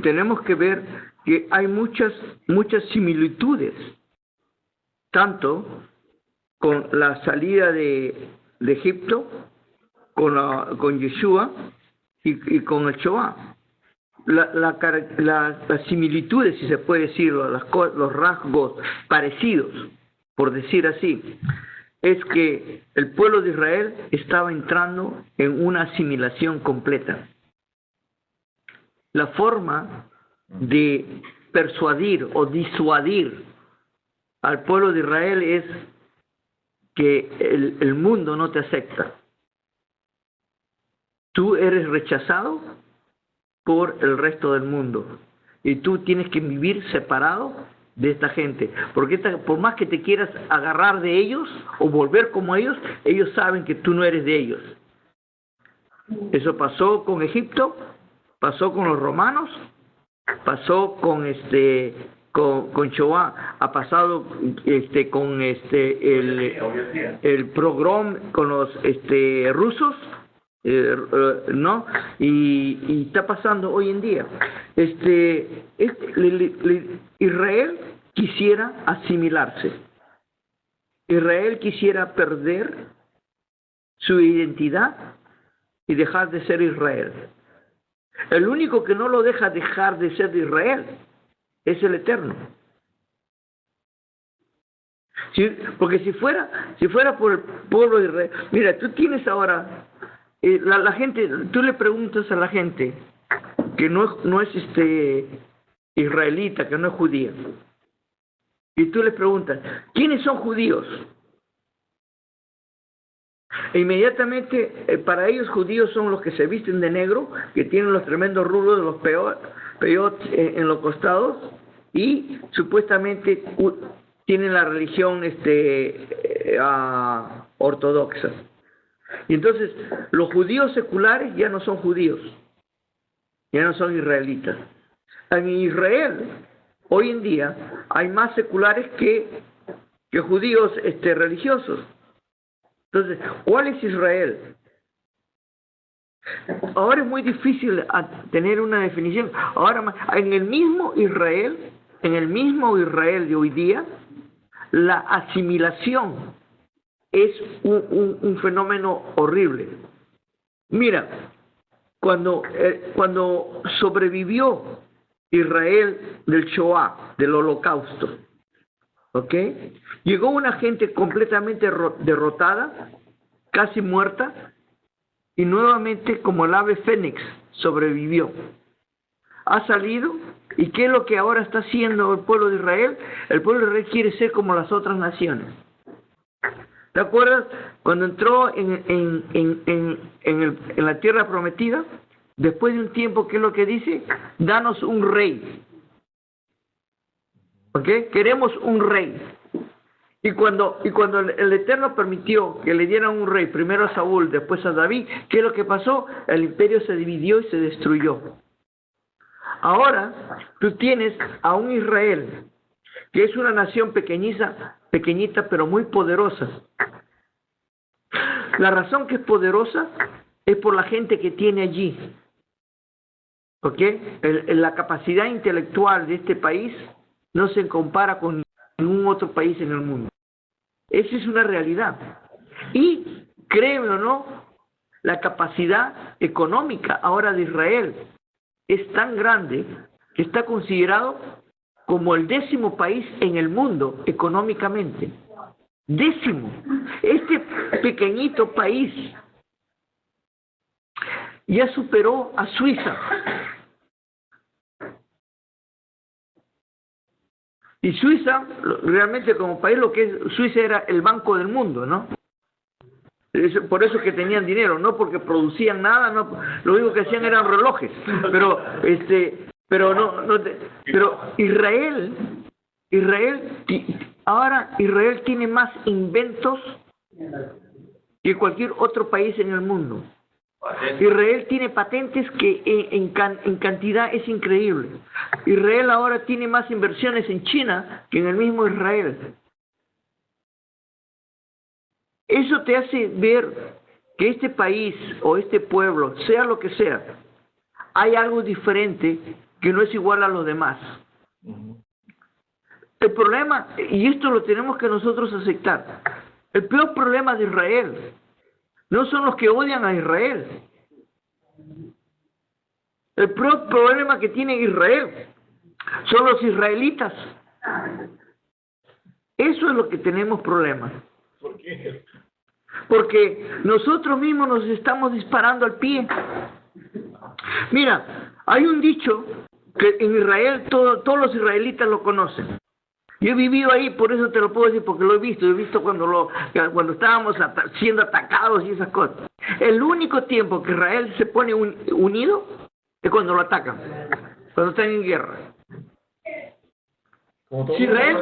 tenemos que ver que hay muchas similitudes, tanto con la salida de Egipto, con Yeshua y con el Shoah. Las similitudes, si se puede decir, los rasgos parecidos, por decir así, es que el pueblo de Israel estaba entrando en una asimilación completa. La forma de persuadir o disuadir al pueblo de Israel es que el mundo no te acepta. Tú eres rechazado por el resto del mundo y tú tienes que vivir separado de esta gente, porque por más que te quieras agarrar de ellos o volver como ellos saben que tú no eres de ellos. Eso pasó con Egipto, pasó con los romanos, pasó con Shoah, ha pasado con el pogrom con los rusos, ¿no? Y está pasando hoy en día. Israel quisiera asimilarse. Israel quisiera perder su identidad y dejar de ser Israel. El único que no lo deja dejar de ser Israel es el Eterno. Porque si fuera por el pueblo de Israel, mira, tú tienes ahora la gente, tú le preguntas a la gente que no es israelita, que no es judía, y tú les preguntas, ¿quiénes son judíos? E inmediatamente para ellos judíos son los que se visten de negro, que tienen los tremendos rulos de los peyot en los costados y supuestamente tienen la religión ortodoxa. Y entonces los judíos seculares ya no son judíos, ya no son israelitas. En Israel hoy en día hay más seculares que judíos religiosos. Entonces, ¿cuál es Israel? Ahora es muy difícil tener una definición. Ahora, en el mismo Israel de hoy día, la asimilación es un fenómeno horrible. Mira, cuando sobrevivió Israel del Shoah, del Holocausto, ¿ok? Llegó una gente completamente derrotada, casi muerta, y nuevamente como el ave fénix sobrevivió. Ha salido, ¿y qué es lo que ahora está haciendo el pueblo de Israel? El pueblo de Israel quiere ser como las otras naciones. ¿Te acuerdas cuando entró en la tierra prometida? Después de un tiempo, ¿qué es lo que dice? Danos un rey. ¿Ok? Queremos un rey. Y cuando el Eterno permitió que le dieran un rey, primero a Saúl, después a David, ¿qué es lo que pasó? El imperio se dividió y se destruyó. Ahora tú tienes a un Israel que es una nación pequeñita pero muy poderosa. La razón que es poderosa es por la gente que tiene allí. ¿Ok? La capacidad intelectual de este país no se compara con ningún otro país en el mundo. Esa es una realidad. Y, créeme o no, la capacidad económica ahora de Israel es tan grande que está considerado como el 10º país en el mundo económicamente. 10º. Este pequeñito país ya superó a Suiza. Y Suiza, realmente como país, lo que es Suiza era el banco del mundo, ¿no? Por eso que tenían dinero, no porque producían nada, no, lo único que hacían eran relojes. Pero pero Israel ahora Israel tiene más inventos que cualquier otro país en el mundo. Israel tiene patentes que en cantidad es increíble. Israel ahora tiene más inversiones en China que en el mismo Israel. Eso te hace ver que este país o este pueblo, sea lo que sea, hay algo diferente que no es igual a los demás. El problema, y esto lo tenemos que nosotros aceptar, el peor problema de Israel no son los que odian a Israel. El peor problema que tiene Israel son los israelitas. Eso es lo que tenemos problemas. ¿Por qué? Porque nosotros mismos nos estamos disparando al pie. Mira, hay un dicho que en Israel todos los israelitas lo conocen. Yo he vivido ahí, por eso te lo puedo decir, porque lo he visto cuando estábamos siendo atacados y esas cosas. El único tiempo que Israel se pone unido es cuando lo atacan, cuando están en guerra. Si Israel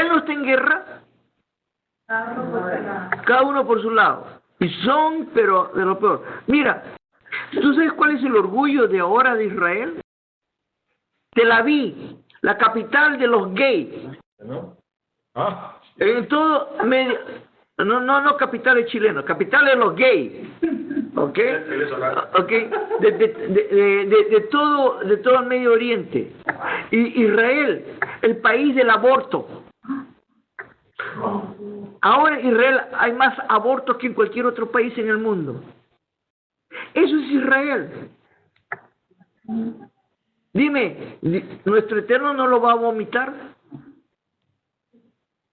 no está en guerra, cada uno por su lado. Y son, pero de lo peor. Mira, ¿tú sabes cuál es el orgullo de ahora de Israel? Tel Aviv, la capital de los gays. ¿No? En todo medio, no capitales chilenos, capitales de los gays. ¿Ok? ¿Ok? De todo el Medio Oriente. Y Israel, el país del aborto. Ahora en Israel hay más abortos que en cualquier otro país en el mundo. Eso es Israel. Dime, ¿nuestro Eterno no lo va a vomitar?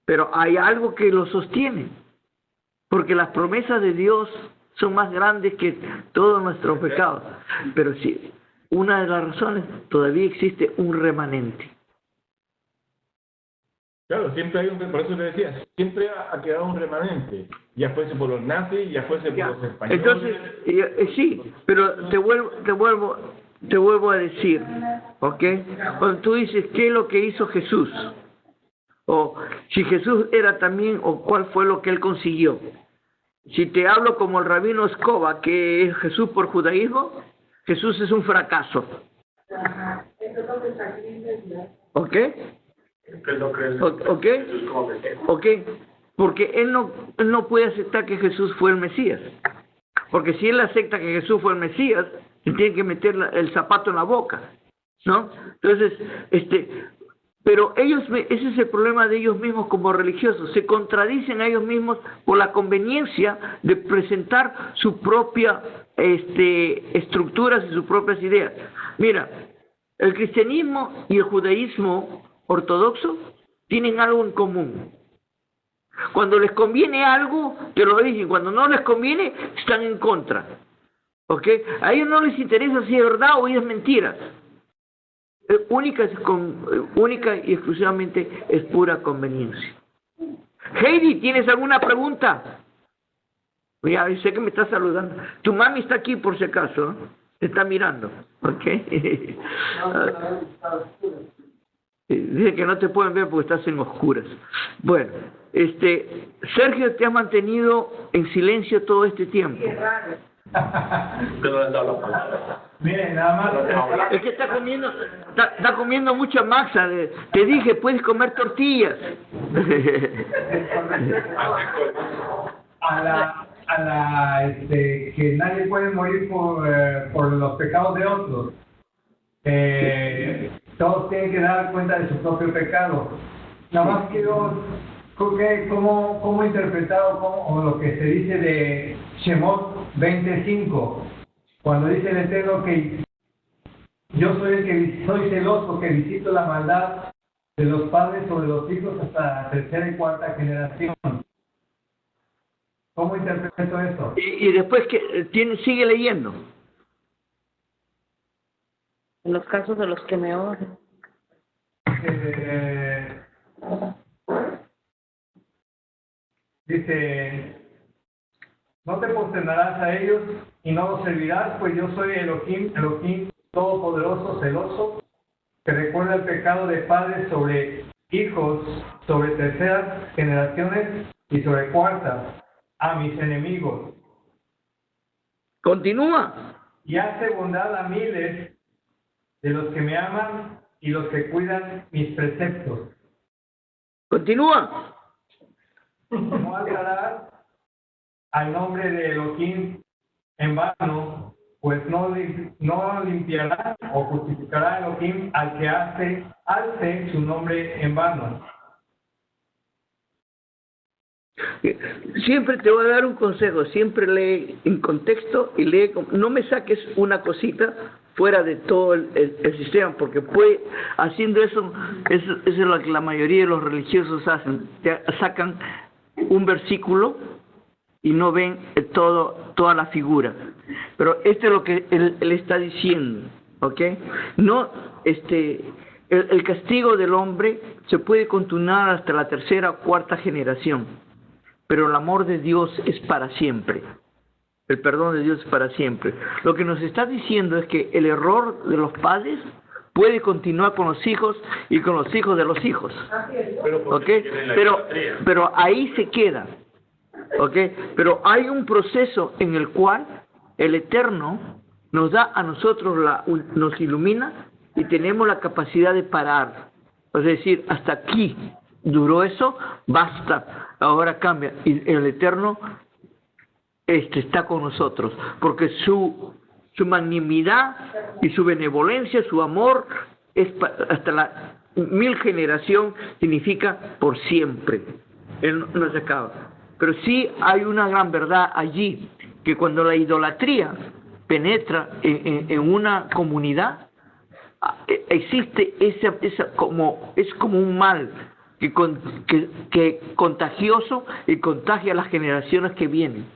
Pero hay algo que lo sostiene. Porque las promesas de Dios son más grandes que todos nuestros pecados. Pero sí, una de las razones, todavía existe un remanente. Claro, siempre hay por eso te decía, siempre ha quedado un remanente, ya fuese por los nazis, ya fuese por los españoles. Entonces, sí, pero te vuelvo a decir, ¿ok? Cuando tú dices, ¿qué es lo que hizo Jesús? O si Jesús era también, o cuál fue lo que él consiguió. Si te hablo como el rabino Escoba, que es Jesús por judaísmo, Jesús es un fracaso. ¿Ok? ¿Ok? Porque él no puede aceptar que Jesús fue el Mesías. Porque si él acepta que Jesús fue el Mesías, él tiene que meter el zapato en la boca, ¿no? Entonces, pero ese es el problema de ellos mismos como religiosos. Se contradicen a ellos mismos por la conveniencia de presentar su propia estructuras y sus propias ideas. Mira, el cristianismo y el judaísmo ortodoxo tienen algo en común. Cuando les conviene algo, te lo dicen. Cuando no les conviene, están en contra. ¿Ok? A ellos no les interesa si es verdad o es mentira. Única y exclusivamente es pura conveniencia. Heidi, ¿tienes alguna pregunta? Ya sé que me está saludando. Tu mami está aquí por si acaso, ¿eh? Te está mirando, ¿ok? Dice que no te pueden ver porque estás en oscuras. Bueno, Sergio, te has mantenido en silencio todo este tiempo. Miren, nada más. Es que está comiendo mucha masa. Te dije, puedes comer tortillas. Que nadie puede morir por los pecados de otros. todos tienen que dar cuenta de su propio pecado. Nada más quiero, ¿cómo interpretar o lo que se dice de Shemot 20:5? Cuando dice el Eterno que yo soy el que soy celoso, que visito la maldad de los padres sobre los hijos hasta la tercera y cuarta generación. ¿Cómo interpreto esto? Y después que sigue leyendo. En los casos de los que me odian. Dice, no te posternarás a ellos y no los servirás, pues yo soy Elohim todopoderoso, celoso, que recuerda el pecado de padres sobre hijos, sobre terceras generaciones y sobre cuartas, a mis enemigos. Continúa. Y hace bondad a miles de los que me aman y los que cuidan mis preceptos. Continúa. No alzarás al nombre de Elohim en vano, pues no limpiará o justificará a Elohim al que alce su nombre en vano. Siempre te voy a dar un consejo, siempre lee en contexto y lee, no me saques una cosita fuera de todo el sistema, porque haciendo eso es lo que la mayoría de los religiosos hacen, te sacan un versículo y no ven toda la figura. Pero esto es lo que él está diciendo, ¿ok? No, el castigo del hombre se puede continuar hasta la tercera o cuarta generación, pero el amor de Dios es para siempre. El perdón de Dios es para siempre. Lo que nos está diciendo es que el error de los padres puede continuar con los hijos y con los hijos de los hijos. ¿Ok? Pero ahí se queda. ¿Ok? Pero hay un proceso en el cual el Eterno nos da a nosotros, nos ilumina y tenemos la capacidad de parar. Es decir, hasta aquí duró eso, basta, ahora cambia. Y el Eterno está con nosotros, porque su magnanimidad y su benevolencia, su amor, es hasta la 1000 generación, significa por siempre. Él no se acaba. Pero sí hay una gran verdad allí, que cuando la idolatría penetra en una comunidad, existe es como un mal que contagioso y contagia a las generaciones que vienen.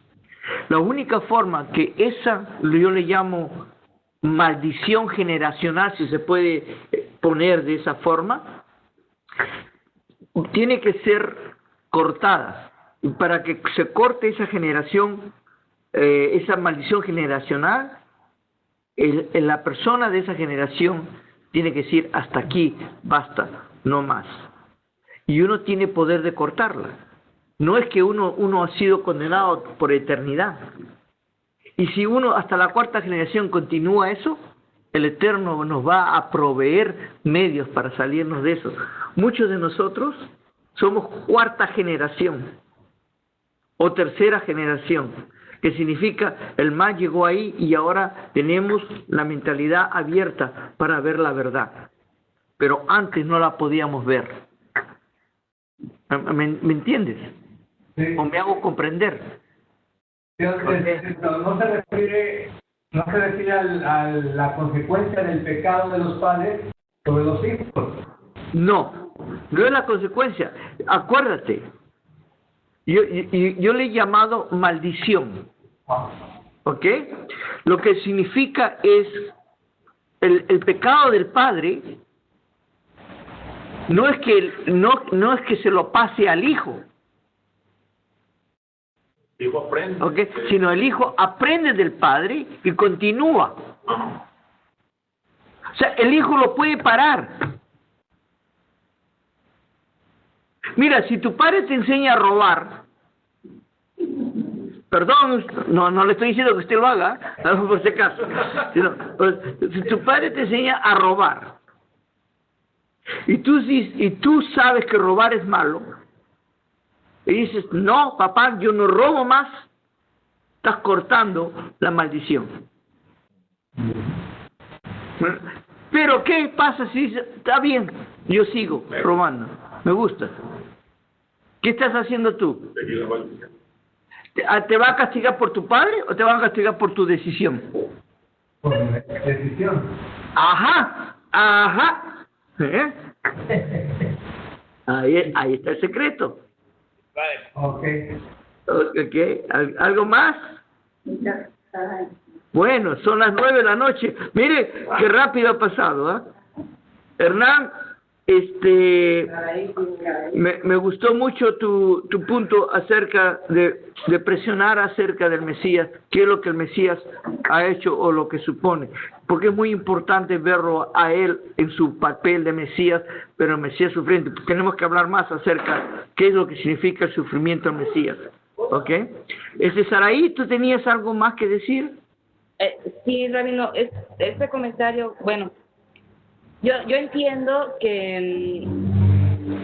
La única forma que yo le llamo maldición generacional, si se puede poner de esa forma, tiene que ser cortada. Y para que se corte esa generación, esa maldición generacional, la persona de esa generación tiene que decir hasta aquí, basta, no más. Y uno tiene poder de cortarla. No es que uno ha sido condenado por eternidad. Y si uno hasta la cuarta generación continúa eso, el Eterno nos va a proveer medios para salirnos de eso. Muchos de nosotros somos cuarta generación o tercera generación, que significa el mal llegó ahí y ahora tenemos la mentalidad abierta para ver la verdad. Pero antes no la podíamos ver. ¿Me entiendes? Sí. ¿O me hago comprender? No se refiere a la consecuencia del pecado de los padres sobre los hijos. No es la consecuencia. Acuérdate, yo le he llamado maldición. ¿Ok? Lo que significa es el pecado del padre. No es que se lo pase al hijo. El hijo aprende. ¿Ok? Sino el hijo aprende del padre y continúa. O sea, el hijo lo puede parar. Mira, si tu padre te enseña a robar, perdón, no le estoy diciendo que usted lo haga, por si acaso, si tu padre te enseña a robar, y tú sabes que robar es malo, y dices, no, papá, yo no robo más, estás cortando la maldición. Pero ¿qué pasa si dice, está bien, yo sigo robando, me gusta? ¿Qué estás haciendo tú? ¿Te va a castigar por tu padre o te van a castigar por tu decisión? Por mi decisión. Ajá, ajá. ¿Eh? Ahí está el secreto. Ok. Okay. ¿Algo más? Bueno, son las 9 de la noche. Mire, qué rápido ha pasado, ¿eh? Hernán, me gustó mucho tu punto acerca de presionar acerca del Mesías, qué es lo que el Mesías ha hecho o lo que supone, porque es muy importante verlo a él en su papel de Mesías, pero el Mesías sufriente. Tenemos que hablar más acerca de qué es lo que significa el sufrimiento del Mesías, ¿ok? Saraí, ¿tú tenías algo más que decir? Sí, Rabino, este comentario, bueno, yo entiendo que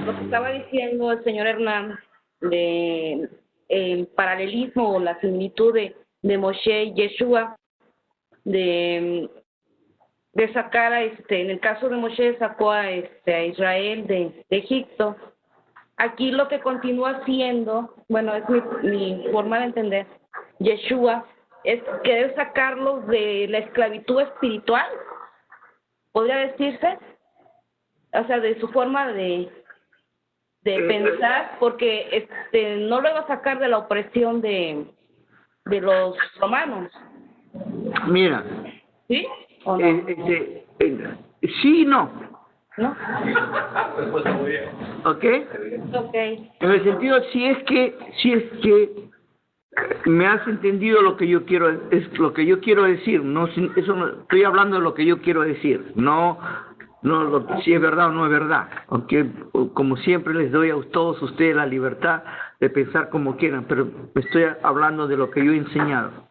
lo que estaba diciendo el señor Hernán de el paralelismo o la similitud de Moshe y Yeshua, de sacar en el caso de Moshe sacó a Israel de Egipto. Aquí lo que continúa siendo, bueno, es mi forma de entender, Yeshua es querer sacarlos de la esclavitud espiritual, podría decirse, o sea, de su forma de pensar, porque no lo iba a sacar de la opresión de los romanos. Mira, ¿Sí o no? sí y no. ¿No? ¿Ok? Ok. En el sentido, si es que me has entendido lo que yo quiero, es lo que yo quiero decir, no, eso no, estoy hablando de lo que yo quiero decir, no si es verdad o no es verdad, aunque como siempre les doy a todos ustedes la libertad de pensar como quieran, pero estoy hablando de lo que yo he enseñado.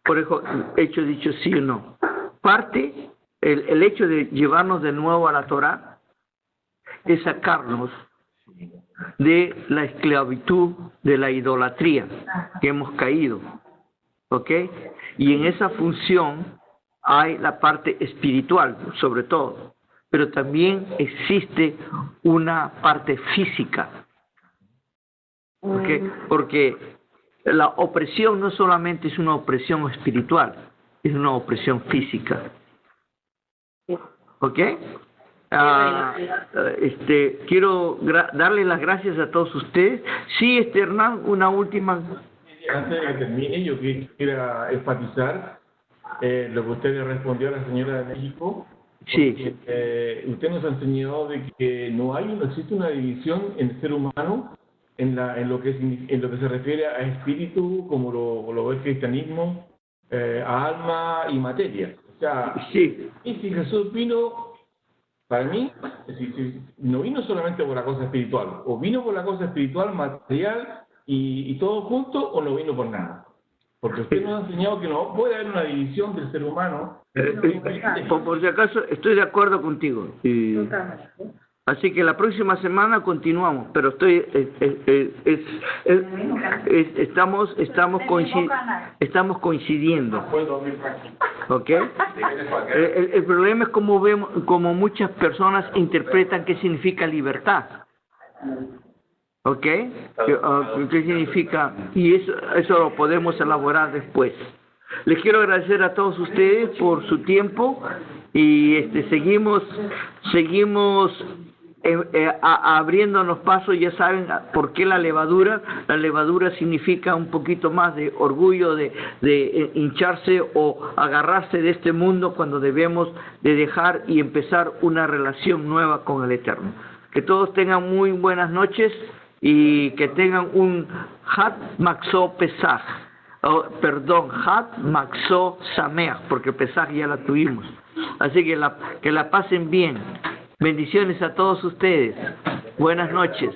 Por eso, dicho sí o no. Parte, el hecho de llevarnos de nuevo a la Torá es sacarnos de la esclavitud, de la idolatría que hemos caído, ¿ok? Y en esa función hay la parte espiritual, sobre todo, pero también existe una parte física, ¿ok? Porque la opresión no solamente es una opresión espiritual, es una opresión física, ¿ok? Quiero darle las gracias a todos ustedes. Sí, Hernán, una última. Antes de que termine, yo quisiera enfatizar lo que usted le respondió a la señora de México. Sí. Usted nos ha enseñado de que no existe una división en el ser humano en lo que se refiere a espíritu, como lo ve el cristianismo, a alma y materia. O sea, sí. Y si Jesús vino, para mí, no vino solamente por la cosa espiritual, o vino por la cosa espiritual, material y todo junto, o no vino por nada. Porque usted nos ha enseñado que no puede haber una división del ser humano. Por si acaso, estoy de acuerdo contigo. Así que la próxima semana continuamos, pero estamos coincidiendo. ¿Ok? El problema es como muchas personas interpretan qué significa libertad. ¿Ok? ¿Qué significa? Y eso lo podemos elaborar después. Les quiero agradecer a todos ustedes por su tiempo y seguimos abriéndonos pasos. Ya saben por qué la levadura significa un poquito más de orgullo, de hincharse o agarrarse de este mundo, cuando debemos de dejar y empezar una relación nueva con el Eterno. Que todos tengan muy buenas noches y que tengan un Hat Maxo Pesach, Hat Maxo Sameach, porque Pesach ya la tuvimos. Así que la pasen bien. Bendiciones a todos ustedes. Buenas noches.